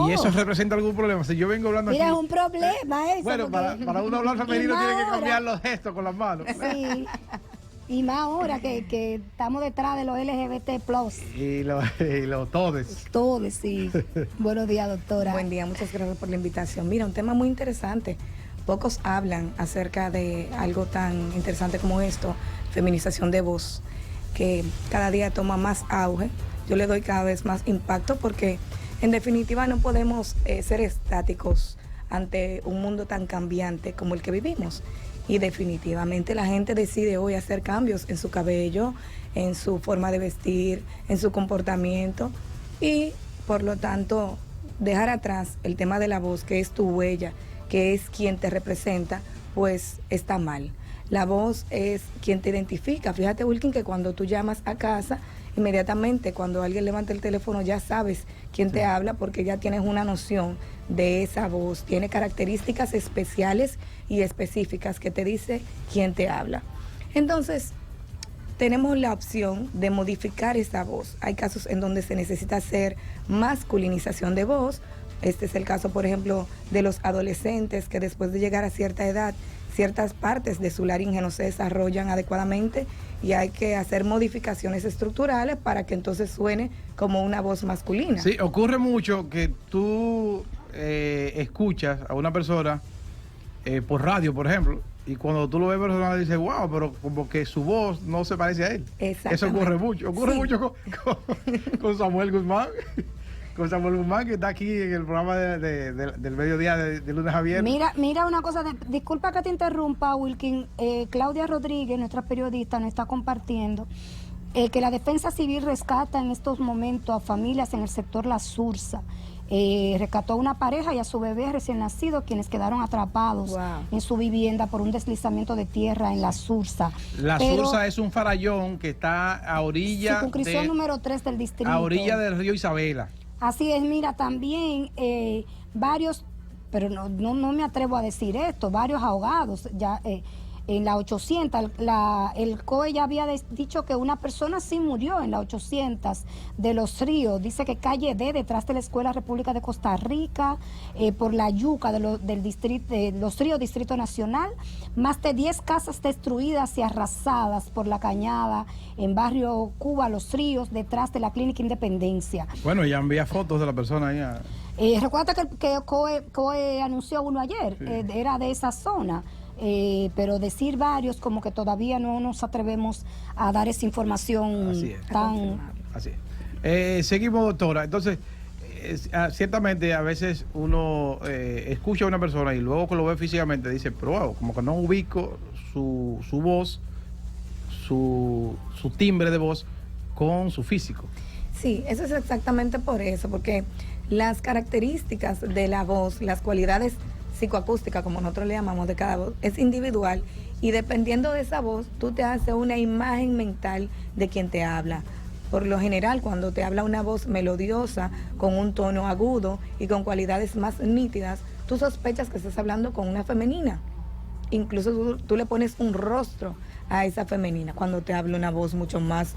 ¿Y eso representa algún problema? Si yo vengo hablando Mira, aquí... es un problema eso. Bueno, para uno hablar femenino tiene que cambiar los gestos con las manos. Sí. Y más ahora que estamos detrás de los LGBT+. Y los todes. Todes, sí. Buenos días, doctora. Buen día, muchas gracias por la invitación. Mira, un tema muy interesante. Pocos hablan acerca de algo tan interesante como esto, feminización de voz, que cada día toma más auge. Yo le doy cada vez más impacto porque, en definitiva, no podemos ser estáticos ante un mundo tan cambiante como el que vivimos. Y definitivamente la gente decide hoy hacer cambios en su cabello, en su forma de vestir, en su comportamiento y por lo tanto dejar atrás el tema de la voz, que es tu huella, que es quien te representa, pues está mal. La voz es quien te identifica. Fíjate, Wilkin, que cuando tú llamas a casa, inmediatamente cuando alguien levanta el teléfono ya sabes quién te habla porque ya tienes una noción de esa voz. Tiene características especiales y específicas que te dice quién te habla. Entonces, tenemos la opción de modificar esa voz. Hay casos en donde se necesita hacer masculinización de voz. Este es el caso, por ejemplo, de los adolescentes que después de llegar a cierta edad, ciertas partes de su laringe no se desarrollan adecuadamente y hay que hacer modificaciones estructurales para que entonces suene como una voz masculina. Sí, ocurre mucho que tú escuchas a una persona por radio, por ejemplo, y cuando tú lo ves personal dices, wow, pero como que su voz no se parece a él. Eso ocurre mucho. Ocurre mucho con Samuel Guzmán. Con Samuel Guzmán, que está aquí en el programa del mediodía de lunes a viernes. Mira una cosa, disculpa que te interrumpa, Wilkin. Claudia Rodríguez, nuestra periodista, nos está compartiendo que la Defensa Civil rescata en estos momentos a familias en el sector La Sursa. Rescató a una pareja y a su bebé recién nacido, quienes quedaron atrapados en su vivienda por un deslizamiento de tierra en La Sursa. Sursa es un farallón que está a orilla circunscripción número 3 del distrito. A orilla del río Isabela. Así es, mira, también varios, pero no me atrevo a decir esto, varios ahogados ya en la 800. El COE ya había dicho que una persona sí murió en la 800 de Los Ríos. Dice que calle D, detrás de la Escuela República de Costa Rica, por la Yuca del distrito de Los Ríos, Distrito Nacional. Más de 10 casas destruidas y arrasadas por la cañada en barrio Cuba, Los Ríos, detrás de la Clínica Independencia. Bueno, ya envía fotos de la persona ahí. Recuerda que COE anunció uno ayer, sí. Era de esa zona. Pero decir varios, como que todavía no nos atrevemos a dar esa información tan... Así es. Seguimos, doctora. Entonces, ciertamente a veces uno escucha a una persona y luego que lo ve físicamente dice, pero wow, como que no ubico su voz, su timbre de voz con su físico. Sí, eso es exactamente por eso, porque las características de la voz, las cualidades psicoacústica, como nosotros le llamamos, de cada voz, es individual y dependiendo de esa voz, tú te haces una imagen mental de quien te habla. Por lo general, cuando te habla una voz melodiosa, con un tono agudo y con cualidades más nítidas, tú sospechas que estás hablando con una femenina. Incluso tú le pones un rostro a esa femenina cuando te habla una voz mucho más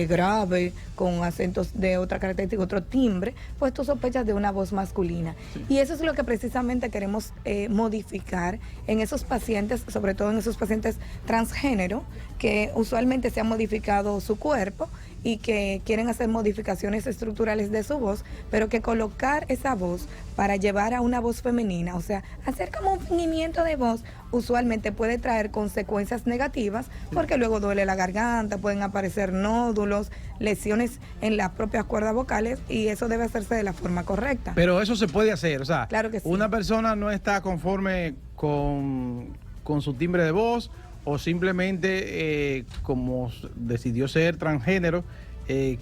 grave, con acentos de otra característica, otro timbre, pues tú sospechas de una voz masculina. Sí. Y eso es lo que precisamente queremos modificar en esos pacientes, sobre todo en esos pacientes transgénero, que usualmente se ha modificado su cuerpo y que quieren hacer modificaciones estructurales de su voz, pero que colocar esa voz para llevar a una voz femenina, o sea, hacer como un fingimiento de voz, usualmente puede traer consecuencias negativas, porque luego duele la garganta, pueden aparecer nódulos, lesiones en las propias cuerdas vocales, y eso debe hacerse de la forma correcta. Pero eso se puede hacer, o sea, claro que sí. Una persona no está conforme con su timbre de voz, o simplemente como decidió ser transgénero,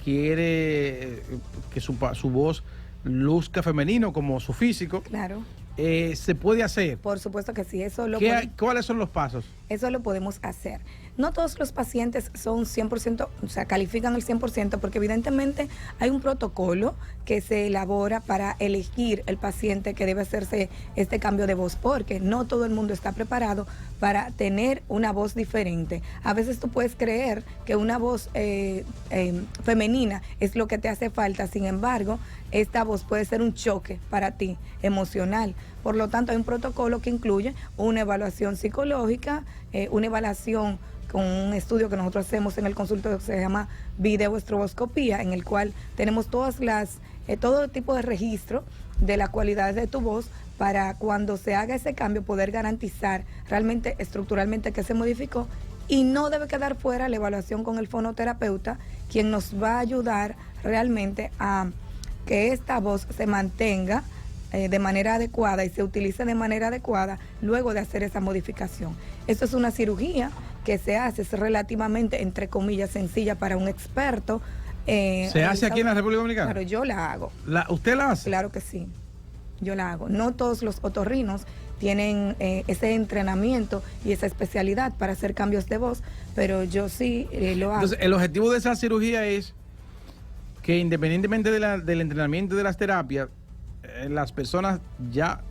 quiere que su voz luzca femenino como su físico. Claro. ¿Se puede hacer? Por supuesto que sí. ¿Cuáles son los pasos? Eso lo podemos hacer. No todos los pacientes son 100%, o sea, califican el 100%, porque evidentemente hay un protocolo que se elabora para elegir el paciente que debe hacerse este cambio de voz, porque no todo el mundo está preparado para tener una voz diferente. A veces tú puedes creer que una voz femenina es lo que te hace falta, sin embargo, esta voz puede ser un choque para ti, emocional. Por lo tanto, hay un protocolo que incluye una evaluación psicológica, una evaluación con un estudio que nosotros hacemos en el consultorio que se llama videoestroboscopía, en el cual tenemos todo tipo de registro de las cualidades de tu voz, para cuando se haga ese cambio poder garantizar realmente estructuralmente que se modificó, y no debe quedar fuera la evaluación con el fonoterapeuta, quien nos va a ayudar realmente a que esta voz se mantenga de manera adecuada y se utilice de manera adecuada luego de hacer esa modificación. Esto es una cirugía que se hace, es relativamente, entre comillas, sencilla para un experto. ¿Se hace aquí en la República Dominicana? Claro, yo la hago. ¿Usted la hace? Claro que sí, yo la hago. No todos los otorrinos tienen ese entrenamiento y esa especialidad para hacer cambios de voz, pero yo sí lo hago. Entonces, el objetivo de esa cirugía es que, independientemente del entrenamiento y de las terapias, las personas ya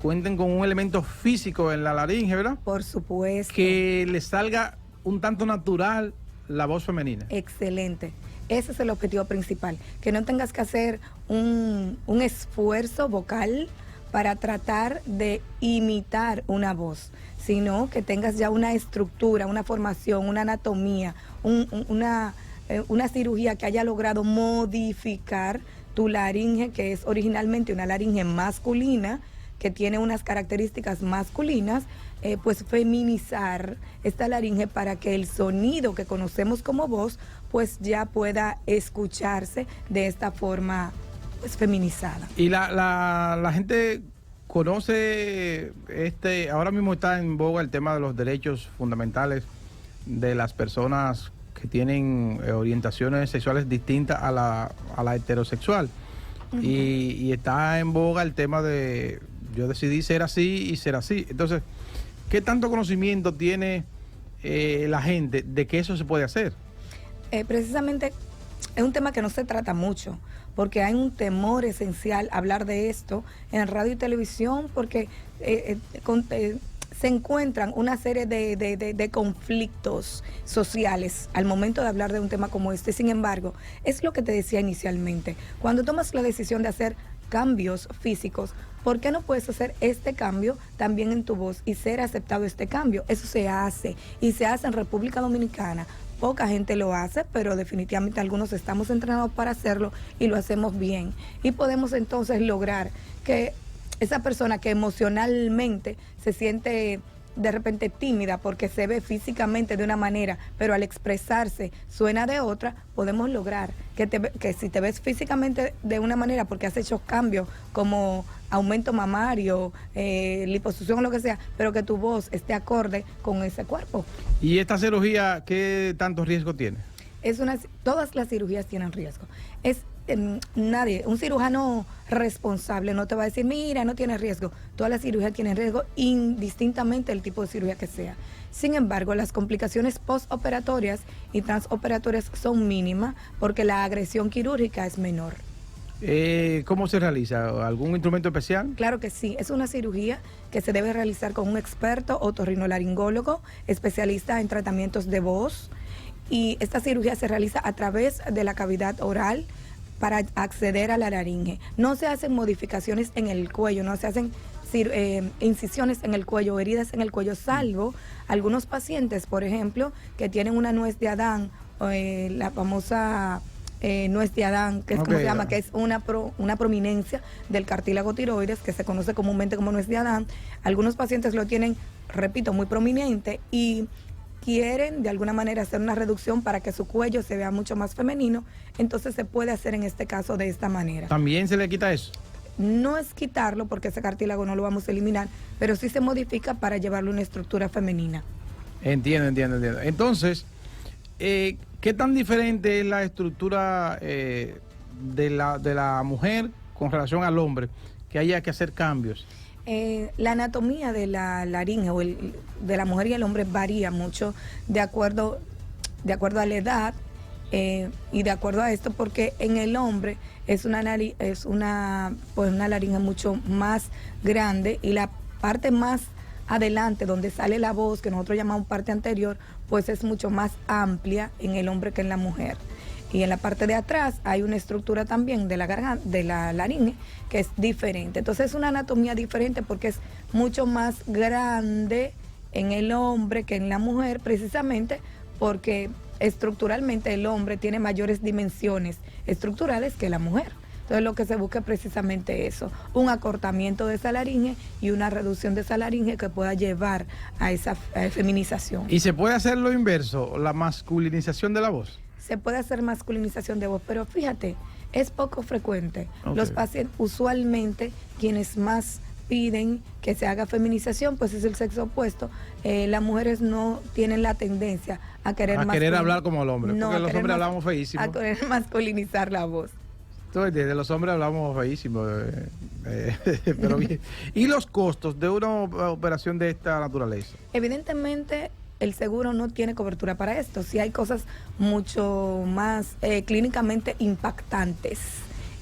cuenten con un elemento físico en la laringe, ¿verdad? Por supuesto. Que les salga un tanto natural la voz femenina. Excelente. Ese es el objetivo principal, que no tengas que hacer un esfuerzo vocal para tratar de imitar una voz, sino que tengas ya una estructura, una formación, una anatomía, una cirugía que haya logrado modificar tu laringe, que es originalmente una laringe masculina, que tiene unas características masculinas, pues feminizar esta laringe para que el sonido que conocemos como voz pues ya pueda escucharse de esta forma pues feminizada. Y la gente conoce, ahora mismo está en boga el tema de los derechos fundamentales de las personas que tienen orientaciones sexuales distintas a la heterosexual. Uh-huh. Y está en boga el tema de yo decidí ser así y ser así. Entonces, ¿qué tanto conocimiento tiene la gente de que eso se puede hacer? Precisamente es un tema que no se trata mucho, porque hay un temor esencial a hablar de esto en radio y televisión, porque se encuentran una serie de conflictos sociales al momento de hablar de un tema como este. Sin embargo, es lo que te decía inicialmente, cuando tomas la decisión de hacer cambios físicos, ¿por qué no puedes hacer este cambio también en tu voz y ser aceptado este cambio? Eso se hace, y se hace en República Dominicana. Poca gente lo hace, pero definitivamente algunos estamos entrenados para hacerlo y lo hacemos bien. Y podemos entonces lograr que esa persona que emocionalmente se siente de repente tímida porque se ve físicamente de una manera, pero al expresarse suena de otra, podemos lograr que si te ves físicamente de una manera porque has hecho cambios como aumento mamario, liposucción o lo que sea, pero que tu voz esté acorde con ese cuerpo. ¿Y esta cirugía qué tanto riesgo tiene? Todas las cirugías tienen riesgo. Un cirujano responsable no te va a decir, mira, no tiene riesgo. Todas las cirugías tienen riesgo, indistintamente del tipo de cirugía que sea. Sin embargo, las complicaciones postoperatorias y transoperatorias son mínimas porque la agresión quirúrgica es menor. ¿Cómo se realiza? ¿Algún instrumento especial? Claro que sí, es una cirugía que se debe realizar con un experto otorrinolaringólogo, especialista en tratamientos de voz, y esta cirugía se realiza a través de la cavidad oral para acceder a la laringe. No se hacen modificaciones en el cuello, no se hacen incisiones en el cuello, heridas en el cuello, salvo algunos pacientes, por ejemplo, que tienen una nuez de Adán la famosa nuez de Adán, que es como se llama, que es una prominencia del cartílago tiroides, que se conoce comúnmente como nuez de Adán. Algunos pacientes lo tienen, repito, muy prominente y quieren de alguna manera hacer una reducción para que su cuello se vea mucho más femenino, entonces se puede hacer en este caso de esta manera. ¿También se le quita eso? No es quitarlo porque ese cartílago no lo vamos a eliminar, pero sí se modifica para llevarle una estructura femenina. Entiendo. Entonces, ¿qué tan diferente es la estructura de la mujer con relación al hombre? Que haya que hacer cambios. La anatomía de la laringe de la mujer y el hombre varía mucho de acuerdo a la edad y de acuerdo a esto, porque en el hombre es una laringe mucho más grande y la parte más adelante donde sale la voz, que nosotros llamamos parte anterior, pues es mucho más amplia en el hombre que en la mujer. Y en la parte de atrás hay una estructura también de la garganta, de la laringe, que es diferente. Entonces es una anatomía diferente porque es mucho más grande en el hombre que en la mujer, precisamente porque estructuralmente el hombre tiene mayores dimensiones estructurales que la mujer. Entonces lo que se busca es precisamente eso, un acortamiento de esa laringe y una reducción de esa laringe que pueda llevar a esa feminización. ¿Y se puede hacer lo inverso, la masculinización de la voz? Se puede hacer masculinización de voz, pero fíjate, es poco frecuente. Okay. Los pacientes, usualmente, quienes más piden que se haga feminización, pues es el sexo opuesto. Las mujeres no tienen la tendencia a querer hablar como el hombre, porque los hombres hablamos feísimo. A querer masculinizar la voz. Entonces, desde los hombres hablamos feísimo. Pero bien. ¿Y los costos de una operación de esta naturaleza? Evidentemente, el seguro no tiene cobertura para esto. Sí hay cosas mucho más clínicamente impactantes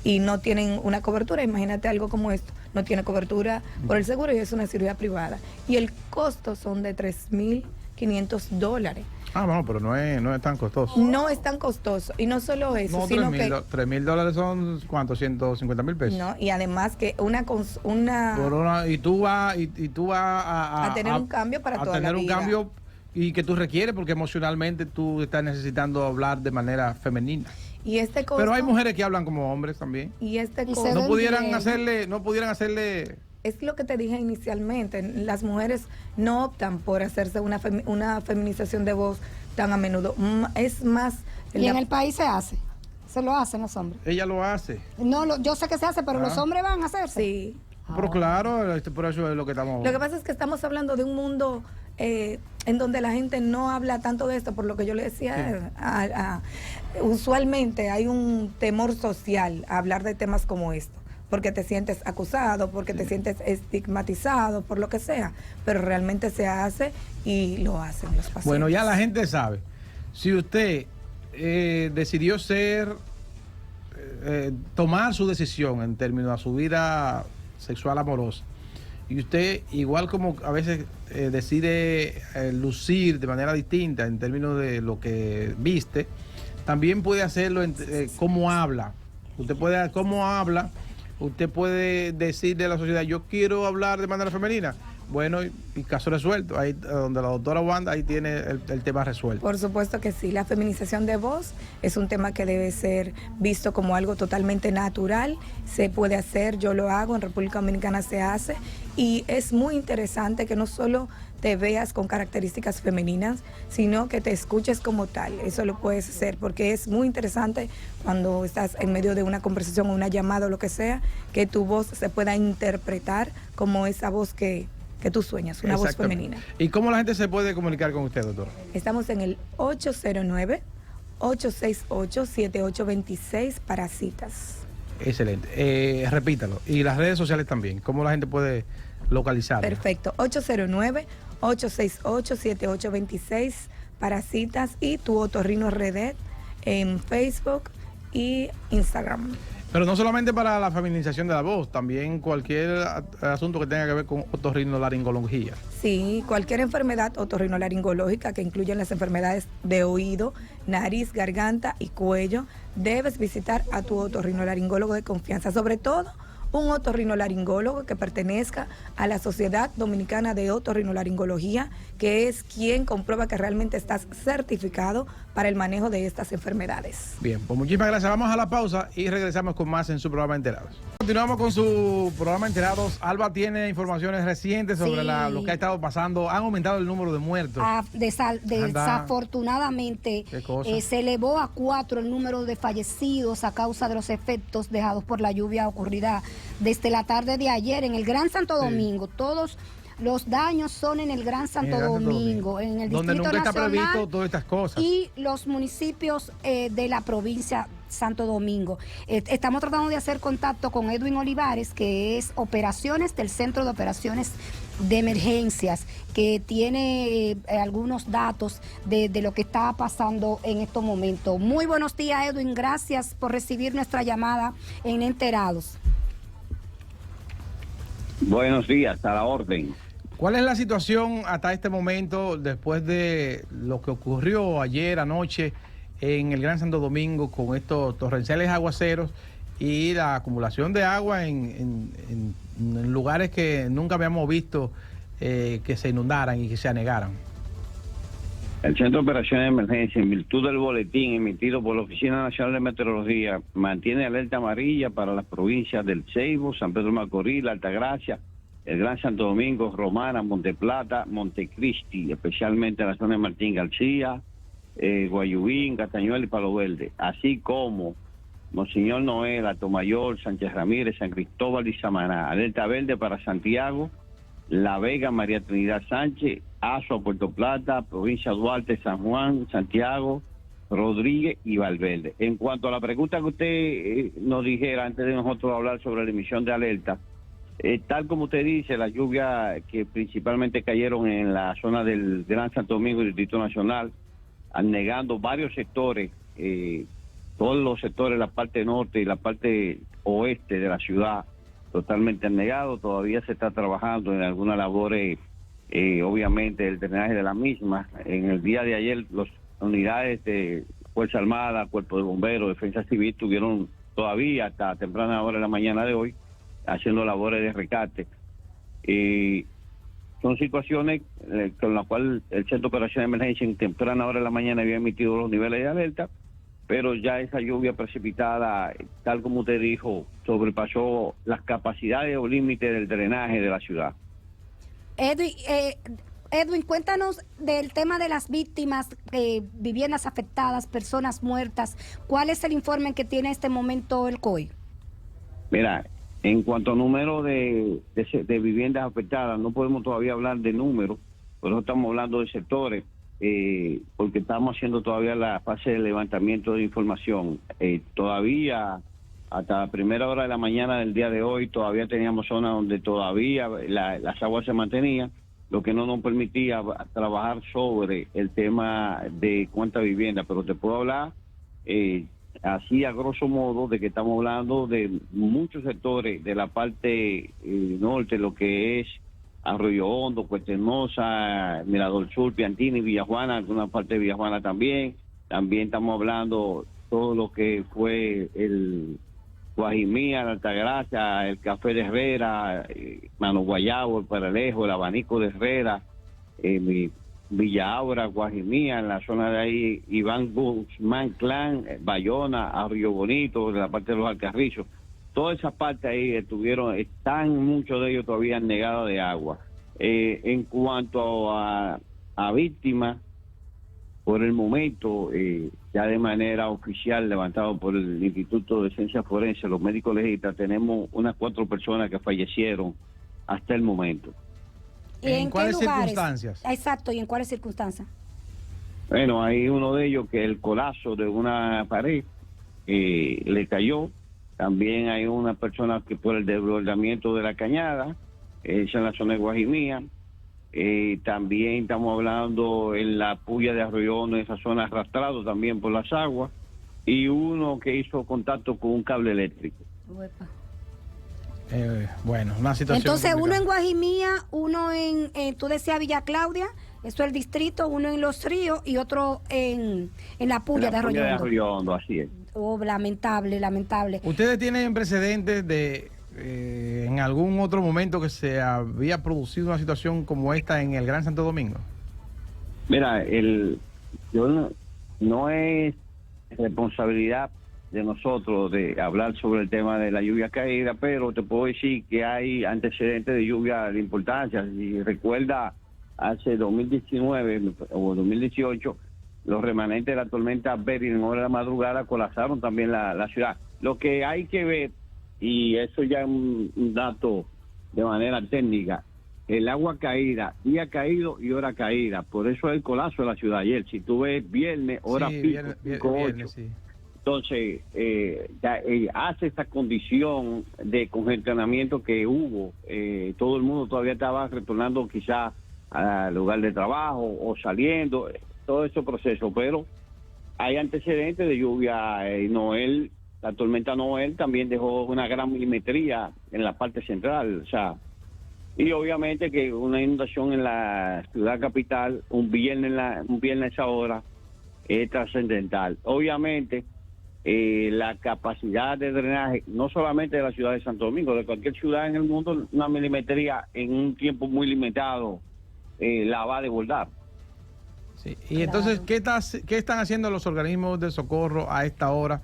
y no tienen una cobertura. Imagínate algo como esto. No tiene cobertura por el seguro y es una cirugía privada. Y el costo son de $3,500. Ah, no, pero no es tan costoso. No es tan costoso. Y no solo eso, no, sino que... $3,000 son, ¿cuánto? $150,000. No, y además que y tú vas a tener un cambio para toda la vida. A tener un cambio y que tú requieres porque emocionalmente tú estás necesitando hablar de manera femenina. Y este costo, pero hay mujeres que hablan como hombres también. Y este costo, no pudieran hacerle es lo que te dije inicialmente, las mujeres no optan por hacerse una feminización de voz tan a menudo. Es más... ¿Y en el país se hace? ¿Se lo hacen los hombres? Ella lo hace. No, yo sé que se hace, pero los hombres van a hacerse. Sí. Pero claro, por eso es lo que estamos... Lo que pasa es que estamos hablando de un mundo en donde la gente no habla tanto de esto, por lo que yo le decía, usualmente hay un temor social a hablar de temas como esto, porque te sientes acusado, porque te sientes estigmatizado, por lo que sea, pero realmente se hace y lo hacen los pacientes. Bueno, ya la gente sabe, si usted decidió tomar su decisión en términos de su vida sexual amorosa, y usted, igual como a veces decide lucir de manera distinta en términos de lo que viste, también puede hacerlo en cómo habla. Usted puede decirle a la sociedad, yo quiero hablar de manera femenina. Bueno, y caso resuelto. Ahí donde la doctora Wanda, ahí tiene el tema resuelto. Por supuesto que sí. La feminización de voz es un tema que debe ser visto como algo totalmente natural. Se puede hacer, yo lo hago, en República Dominicana se hace. Y es muy interesante que no solo te veas con características femeninas, sino que te escuches como tal. Eso lo puedes hacer, porque es muy interesante cuando estás en medio de una conversación o una llamada o lo que sea, que tu voz se pueda interpretar como esa voz que tú sueñas, una voz femenina. ¿Y cómo la gente se puede comunicar con usted, doctora? Estamos en el 809-868-7826 para citas. Excelente. Repítalo. Y las redes sociales también. ¿Cómo la gente puede localizar? Perfecto. 809-868-7826 para citas y Tu Otorrino Redet en Facebook y Instagram. Pero no solamente para la feminización de la voz, también cualquier asunto que tenga que ver con otorrinolaringología. Sí, cualquier enfermedad otorrinolaringológica que incluya las enfermedades de oído, nariz, garganta y cuello, debes visitar a tu otorrinolaringólogo de confianza. Sobre todo, un otorrinolaringólogo que pertenezca a la Sociedad Dominicana de Otorrinolaringología, que es quien comprueba que realmente estás certificado para el manejo de estas enfermedades. Bien, pues muchísimas gracias. Vamos a la pausa y regresamos con más en su programa Enterados. Continuamos con su programa Enterados. Alba tiene informaciones recientes sobre lo que ha estado pasando. Han aumentado el número de muertos. Desafortunadamente se elevó a 4 el número de fallecidos a causa de los efectos dejados por la lluvia ocurrida desde la tarde de ayer en el Gran Santo Domingo. Todos los daños son en el Gran Santo Domingo, en el donde Distrito nunca Nacional, está previsto todas estas cosas. Y los municipios de la provincia Santo Domingo. Estamos tratando de hacer contacto con Edwin Olivares, que es operaciones del Centro de Operaciones de Emergencias, que tiene algunos datos de lo que está pasando en estos momentos. Muy buenos días, Edwin. Gracias por recibir nuestra llamada en Enterados. Buenos días, a la orden. ¿Cuál es la situación hasta este momento después de lo que ocurrió ayer anoche en el Gran Santo Domingo con estos torrenciales aguaceros y la acumulación de agua en lugares que nunca habíamos visto que se inundaran y que se anegaran? El Centro de Operaciones de Emergencia, en virtud del boletín emitido por la Oficina Nacional de Meteorología, mantiene alerta amarilla para las provincias del Ceibo, San Pedro de Macorís, La Altagracia, el Gran Santo Domingo, Romana, Monteplata, Montecristi, especialmente en la zona de Martín García, Guayubín, Castañuel y Palo Verde, así como Monseñor Noel, Atomayor, Sánchez Ramírez, San Cristóbal y Samaná. Alerta verde para Santiago, La Vega, María Trinidad Sánchez, Azua, Puerto Plata, Provincia Duarte, San Juan, Santiago, Rodríguez y Valverde. En cuanto a la pregunta que usted nos dijera antes de nosotros hablar sobre la emisión de alerta, tal como usted dice, la lluvia que principalmente cayeron en la zona del Gran Santo Domingo y el Distrito Nacional, anegando varios sectores, todos los sectores, la parte norte y la parte oeste de la ciudad, totalmente anegado. Todavía se está trabajando en algunas labores, obviamente, el drenaje de la misma. En el día de ayer, las unidades de Fuerza Armada, Cuerpo de Bomberos, Defensa Civil, tuvieron todavía hasta temprana hora de la mañana de hoy haciendo labores de rescate. Son situaciones con las cuales el Centro de Operaciones de Emergencia en temprana hora de la mañana había emitido los niveles de alerta, pero ya esa lluvia precipitada, tal como usted dijo, sobrepasó las capacidades o límites del drenaje de la ciudad. Edwin, cuéntanos del tema de las víctimas, viviendas afectadas, personas muertas. ¿Cuál es el informe que tiene en este momento el COI? Mira, en cuanto a número de viviendas afectadas, no podemos todavía hablar de números, pero estamos hablando de sectores, porque estamos haciendo todavía la fase de levantamiento de información. Todavía, hasta la primera hora de la mañana del día de hoy, todavía teníamos zonas donde todavía las aguas se mantenían, lo que no nos permitía trabajar sobre el tema de cuánta vivienda, pero te puedo hablar así a grosso modo de que estamos hablando de muchos sectores de la parte norte, lo que es Arroyo Hondo, Puerto Hermosa, Mirador Sur, Piantini, Villajuana, alguna parte de Villajuana también. También estamos hablando todo lo que fue el Guajimía, la Altagracia, el Café de Herrera, Mano Guayabo, el Paralejo, el Abanico de Herrera, Villa Aura, Guajimía, en la zona de ahí, Iván Guzmán, Clan, Bayona, Arroyo Bonito, de la parte de los Alcarrizos. Toda esa parte ahí están muchos de ellos todavía negados de agua. En cuanto a víctimas, por el momento, ya de manera oficial, levantado por el Instituto de Ciencias Forenses, los médicos legistas, tenemos unas 4 personas que fallecieron hasta el momento. ¿Y en cuáles qué lugares? Circunstancias? Exacto, ¿y en cuáles circunstancias? Bueno, hay uno de ellos que el colapso de una pared le cayó. También hay una persona que por el desbordamiento de la cañada, esa en la zona de Guajimía. También estamos hablando en la puya de Arroyo Hondo, en esa zona arrastrado también por las aguas. Y uno que hizo contacto con un cable eléctrico. Uepa. Bueno, una situación Entonces, complicada. uno en Guajimía, uno tú decías Villa Claudia, eso es el distrito, uno en Los Ríos y otro en la puya de Arroyo Hondo. Así es. Oh, lamentable. ¿Ustedes tienen precedentes de en algún otro momento que se había producido una situación como esta en el Gran Santo Domingo? Mira, no es responsabilidad de nosotros de hablar sobre el tema de la lluvia caída, pero te puedo decir que hay antecedentes de lluvia de importancia. Si recuerda, hace 2019 o 2018, los remanentes de la tormenta Beryl en hora de la madrugada colapsaron también la ciudad. Lo que hay que ver, y eso ya es un dato de manera técnica, el agua caída, día caído y hora caída. Por eso el colapso de la ciudad ayer. Si tú ves viernes, hora sí, pico, viernes, sí. Entonces, hace esta condición de congestionamiento que hubo. Todo el mundo todavía estaba retornando quizás al lugar de trabajo o saliendo, todo ese proceso, pero hay antecedentes de lluvia. Noel, la tormenta Noel también dejó una gran milimetría en la parte central, o sea, y obviamente que una inundación en la ciudad capital un viernes a esa hora es trascendental. Obviamente la capacidad de drenaje, no solamente de la ciudad de Santo Domingo, de cualquier ciudad en el mundo, una milimetría en un tiempo muy limitado la va a desbordar. Sí. Y entonces, ¿qué están haciendo los organismos de socorro a esta hora?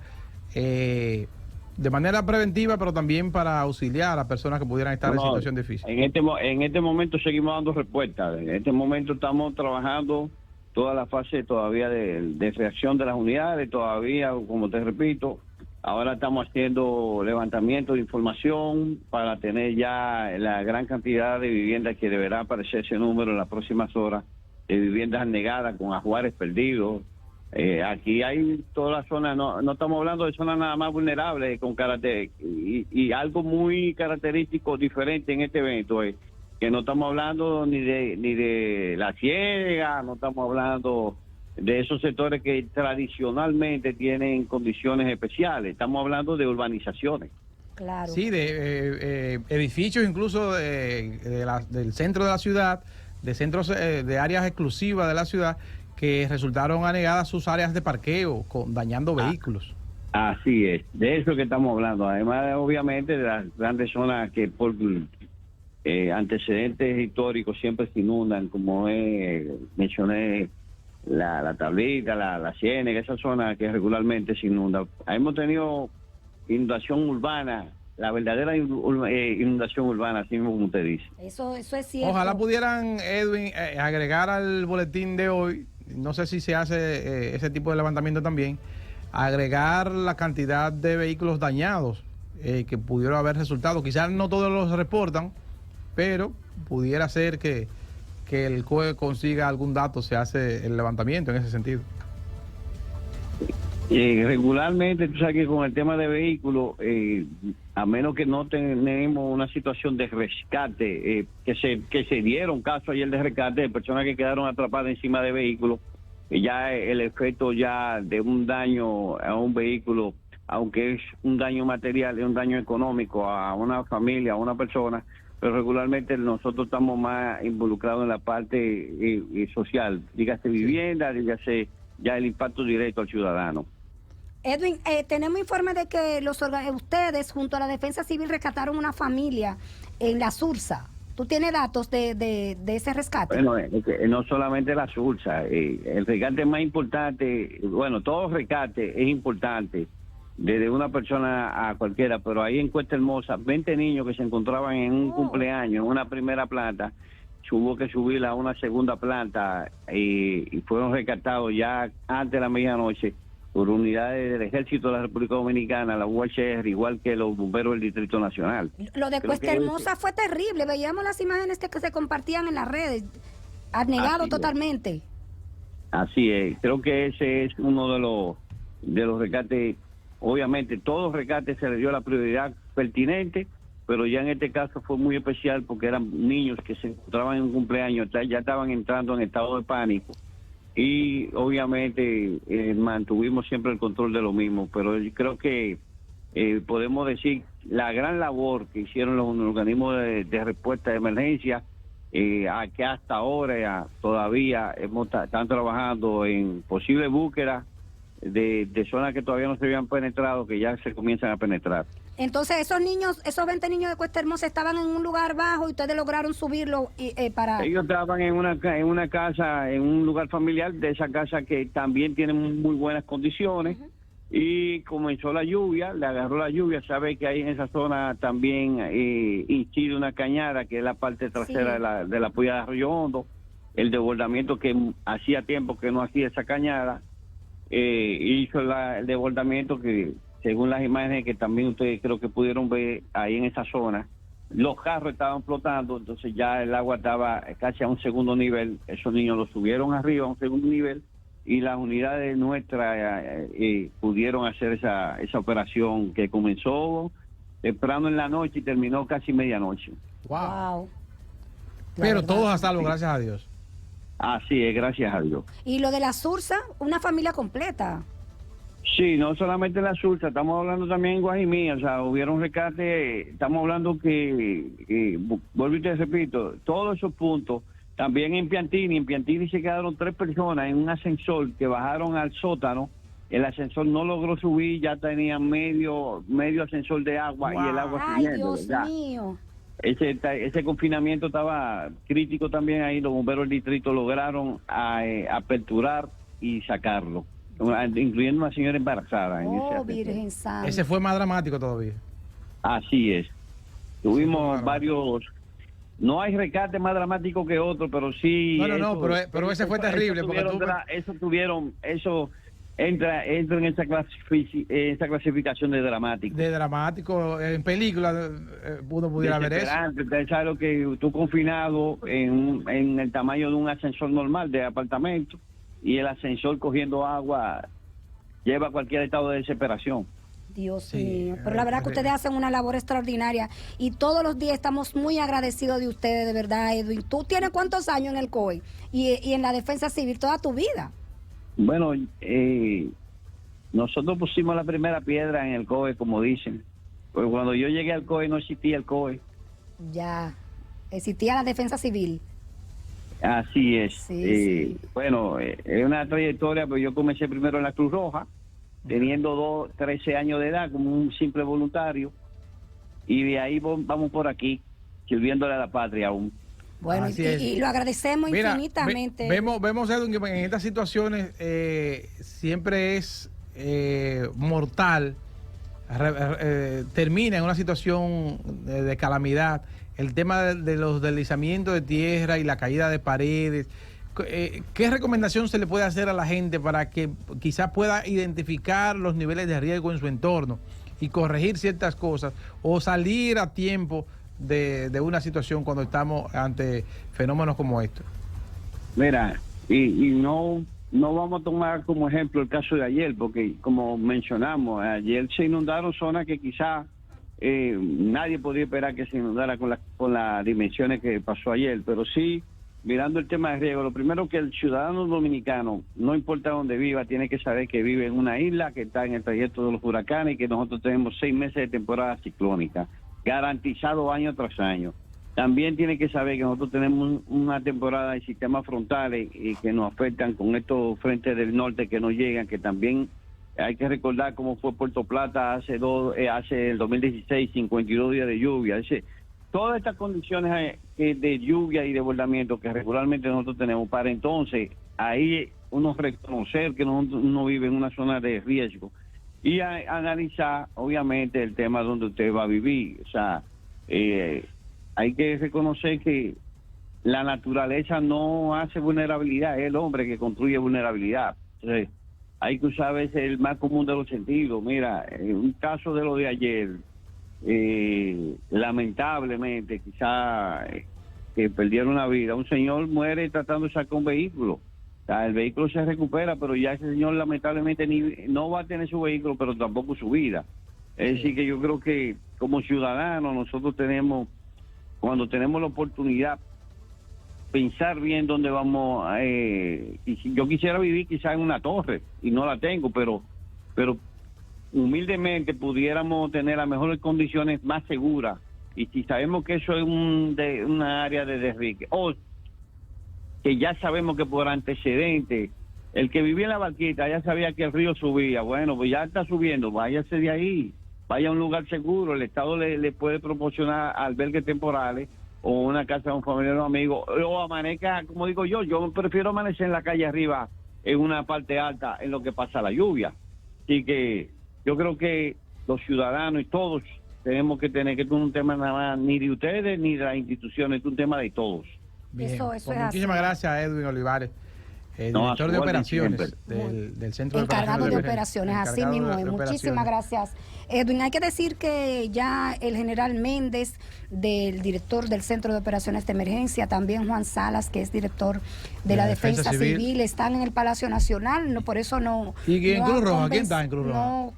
De manera preventiva, pero también para auxiliar a personas que pudieran estar en situación difícil. En este momento seguimos dando respuesta. En este momento estamos trabajando toda la fase todavía de reacción de las unidades, todavía, como te repito, ahora estamos haciendo levantamiento de información para tener ya la gran cantidad de viviendas que deberá aparecer ese número en las próximas horas, de viviendas anegadas con ajuares perdidos. Aquí hay toda la zona, no estamos hablando de zonas nada más vulnerables con carácter, y algo muy característico diferente en este evento es que no estamos hablando ni de la ciénaga, no estamos hablando de esos sectores que tradicionalmente tienen condiciones especiales, estamos hablando de urbanizaciones. Claro. Sí, de edificios incluso del centro de la ciudad, de centros de áreas exclusivas de la ciudad, que resultaron anegadas sus áreas de parqueo, dañando vehículos. Así es, de eso que estamos hablando. Además, obviamente, de las grandes zonas que por antecedentes históricos siempre se inundan, como mencioné, la Tablita, la Ciénaga, esa zona que regularmente se inunda. Hemos tenido inundación urbana, la verdadera inundación urbana, así mismo como usted dice. Eso es cierto. Ojalá pudieran, Edwin, agregar al boletín de hoy, no sé si se hace ese tipo de levantamiento también, agregar la cantidad de vehículos dañados que pudieron haber resultado. Quizás no todos los reportan, pero pudiera ser que el COE consiga algún dato, se hace el levantamiento en ese sentido. Regularmente, tú sabes que con el tema de vehículos, a menos que no tenemos una situación de rescate, que se dieron casos ayer de rescate de personas que quedaron atrapadas encima de vehículos, ya el efecto ya de un daño a un vehículo, aunque es un daño material, es un daño económico a una familia, a una persona, pero regularmente nosotros estamos más involucrados en la parte social, dígase vivienda, dígase ya el impacto directo al ciudadano. Edwin, tenemos informe de que ustedes junto a la Defensa Civil rescataron una familia en la Sursa. ¿Tú tienes datos de ese rescate? Bueno, no solamente la Sursa, el rescate más importante, bueno, todo rescate es importante, desde una persona a cualquiera, pero ahí en Cuesta Hermosa, 20 niños que se encontraban en un cumpleaños, en una primera planta, hubo que subirla a una segunda planta y fueron rescatados ya antes de la medianoche por unidades del Ejército de la República Dominicana, la UHR, igual que los bomberos del Distrito Nacional. Lo de Cuesta Hermosa fue terrible, veíamos las imágenes que se compartían en las redes, anegado totalmente. Así es, creo que ese es uno de los rescates. Obviamente todos los rescates se les dio la prioridad pertinente, pero ya en este caso fue muy especial porque eran niños que se encontraban en un cumpleaños, ya estaban entrando en estado de pánico. Y obviamente mantuvimos siempre el control de lo mismo, pero yo creo que podemos decir la gran labor que hicieron los organismos de respuesta de emergencia, que hasta ahora todavía están trabajando en posible búsqueda de zonas que todavía no se habían penetrado, que ya se comienzan a penetrar. Entonces, esos 20 niños de Cuesta Hermosa estaban en un lugar bajo y ustedes lograron subirlo para... Ellos estaban en una casa, en un lugar familiar, de esa casa que también tiene muy buenas condiciones, y comenzó la lluvia, le agarró la lluvia. Sabe que ahí en esa zona también incide una cañada, que es la parte trasera de la puya de Arroyo Hondo, el desbordamiento que hacía tiempo que no hacía esa cañada, hizo el desbordamiento que, según las imágenes que también ustedes creo que pudieron ver ahí en esa zona, los carros estaban flotando, entonces ya el agua estaba casi a un segundo nivel. Esos niños los subieron arriba a un segundo nivel y las unidades nuestras pudieron hacer esa operación que comenzó temprano en la noche y terminó casi medianoche. Wow. Pero todos a salvo, gracias a Dios. Así es, gracias a Dios. Y lo de la Sursa, una familia completa. Sí, no solamente en la Sursa, estamos hablando también en Guajimí, o sea, hubieron rescate, estamos hablando que, vuelvo y te repito, todos esos puntos, también en Piantini se quedaron 3 personas en un ascensor que bajaron al sótano, el ascensor no logró subir, ya tenían medio ascensor de agua. Wow. Y el agua subiendo. ¡Ay, Dios mío! Ese confinamiento estaba crítico también ahí, los bomberos del distrito lograron aperturar y sacarlo, incluyendo una señora embarazada. Virgen Santa. Ese fue más dramático todavía. Así es. Tuvimos varios... No hay rescate más dramático que otro, pero sí... Pero ese fue terrible. Eso entra en esa clasificación de dramático. De dramático, en película uno pudiera ver eso. Ustedes saben lo que tú confinado en el tamaño de un ascensor normal de apartamento, y el ascensor cogiendo agua lleva a cualquier estado de desesperación. Dios mío, pero la verdad que ustedes hacen una labor extraordinaria y todos los días estamos muy agradecidos de ustedes, de verdad, Edwin. ¿Tú tienes cuántos años en el COE y en la defensa civil toda tu vida? Bueno, nosotros pusimos la primera piedra en el COE, como dicen. Pues cuando yo llegué al COE no existía el COE. Ya, existía la defensa civil. Así es. Sí. Bueno, es una trayectoria, pero yo comencé primero en la Cruz Roja, teniendo 13 años de edad como un simple voluntario, y de ahí vamos por aquí, sirviéndole a la patria aún. Bueno, y lo agradecemos infinitamente. Vemos, Edwin, que en estas situaciones siempre es mortal, termina en una situación de calamidad, el tema de los deslizamientos de tierra y la caída de paredes. ¿Qué recomendación se le puede hacer a la gente para que quizás pueda identificar los niveles de riesgo en su entorno y corregir ciertas cosas o salir a tiempo de una situación cuando estamos ante fenómenos como estos? Mira, y no vamos a tomar como ejemplo el caso de ayer, porque como mencionamos, ayer se inundaron zonas que quizás nadie podía esperar que se inundara con las dimensiones que pasó ayer, pero sí, mirando el tema de riesgo, lo primero que el ciudadano dominicano, no importa dónde viva, tiene que saber que vive en una isla que está en el trayecto de los huracanes y que nosotros tenemos 6 meses de temporada ciclónica, garantizado año tras año. También tiene que saber que nosotros tenemos una temporada de sistemas frontales y que nos afectan con estos frentes del norte que nos llegan, que también hay que recordar cómo fue Puerto Plata hace el 2016, 52 días de lluvia. Todas estas condiciones de lluvia y desbordamiento que regularmente nosotros tenemos, para entonces ahí uno reconocer que uno vive en una zona de riesgo y analizar obviamente el tema donde usted va a vivir. O sea, hay que reconocer que la naturaleza no hace vulnerabilidad, es el hombre que construye vulnerabilidad. Entonces, hay que usar a veces el más común de los sentidos. Mira, en un caso de lo de ayer, lamentablemente, quizá que perdieron la vida, un señor muere tratando de sacar un vehículo. O sea, el vehículo se recupera, pero ya ese señor lamentablemente no va a tener su vehículo, pero tampoco su vida. Es decir, que yo creo que como ciudadanos nosotros cuando tenemos la oportunidad, pensar bien dónde vamos. Y yo quisiera vivir quizá en una torre y no la tengo, pero humildemente pudiéramos tener las mejores condiciones más seguras, y si sabemos que eso es una área de derrique, o que ya sabemos que por antecedentes El que vivía en la barquita ya sabía que el río subía. Bueno, pues ya está subiendo, váyase de ahí, vaya a un lugar seguro. El Estado le puede proporcionar albergues temporales o una casa de un familiar o amigo, o amanezca, como digo yo prefiero amanecer en la calle arriba, en una parte alta, en lo que pasa la lluvia. Así que yo creo que los ciudadanos y todos tenemos que tener, que esto no es un tema nada más ni de ustedes ni de las instituciones, es un tema de todos. Bien, eso pues es muchísimas así. gracias, Edwin Olivares, director de operaciones del Centro encargado de operaciones, así mismo. Muchísimas gracias, Edwin. Hay que decir que ya el general Méndez, del director del Centro de Operaciones de Emergencia, también Juan Salas, que es director de la Defensa Civil, están en el Palacio Nacional, no, por eso no. ¿Y en Cruz Roja? ¿Quién está en Cruz Roja? No.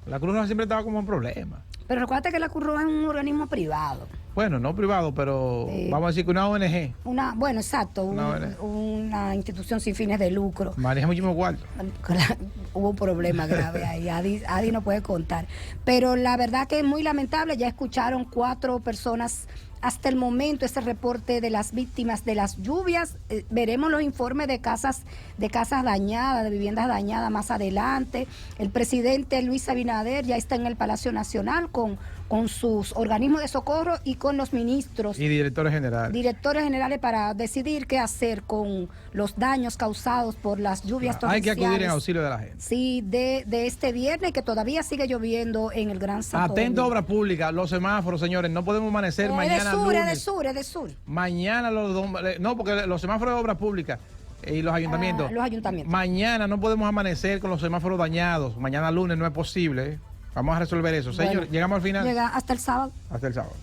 La Cruz Roja siempre estaba como un problema. Pero recuerda que la Cruz Roja es un organismo privado. Bueno, no privado, pero vamos a decir que una ONG. Bueno, exacto, una institución sin fines de lucro. Maneja muchísimo cuarto. Hubo un problema grave ahí, Adi no puede contar. Pero la verdad que es muy lamentable, ya escucharon 4 personas hasta el momento ese reporte de las víctimas de las lluvias. Veremos los informes de casas dañadas, de viviendas dañadas más adelante. El presidente Luis Abinader ya está en el Palacio Nacional con sus organismos de socorro y con los ministros y directores generales para decidir qué hacer con los daños causados por las lluvias torrenciales. Hay que acudir en auxilio de la gente. Sí, de este viernes, que todavía sigue lloviendo en el Gran Santo Atento a Domingo. obra pública, los semáforos, señores, no podemos amanecer mañana lunes. De sur. Mañana no, porque los semáforos de obra pública y los ayuntamientos. Mañana no podemos amanecer con los semáforos dañados. Mañana lunes no es posible. Vamos a resolver eso. Señor, llegamos al final. Llega hasta el sábado. Hasta el sábado.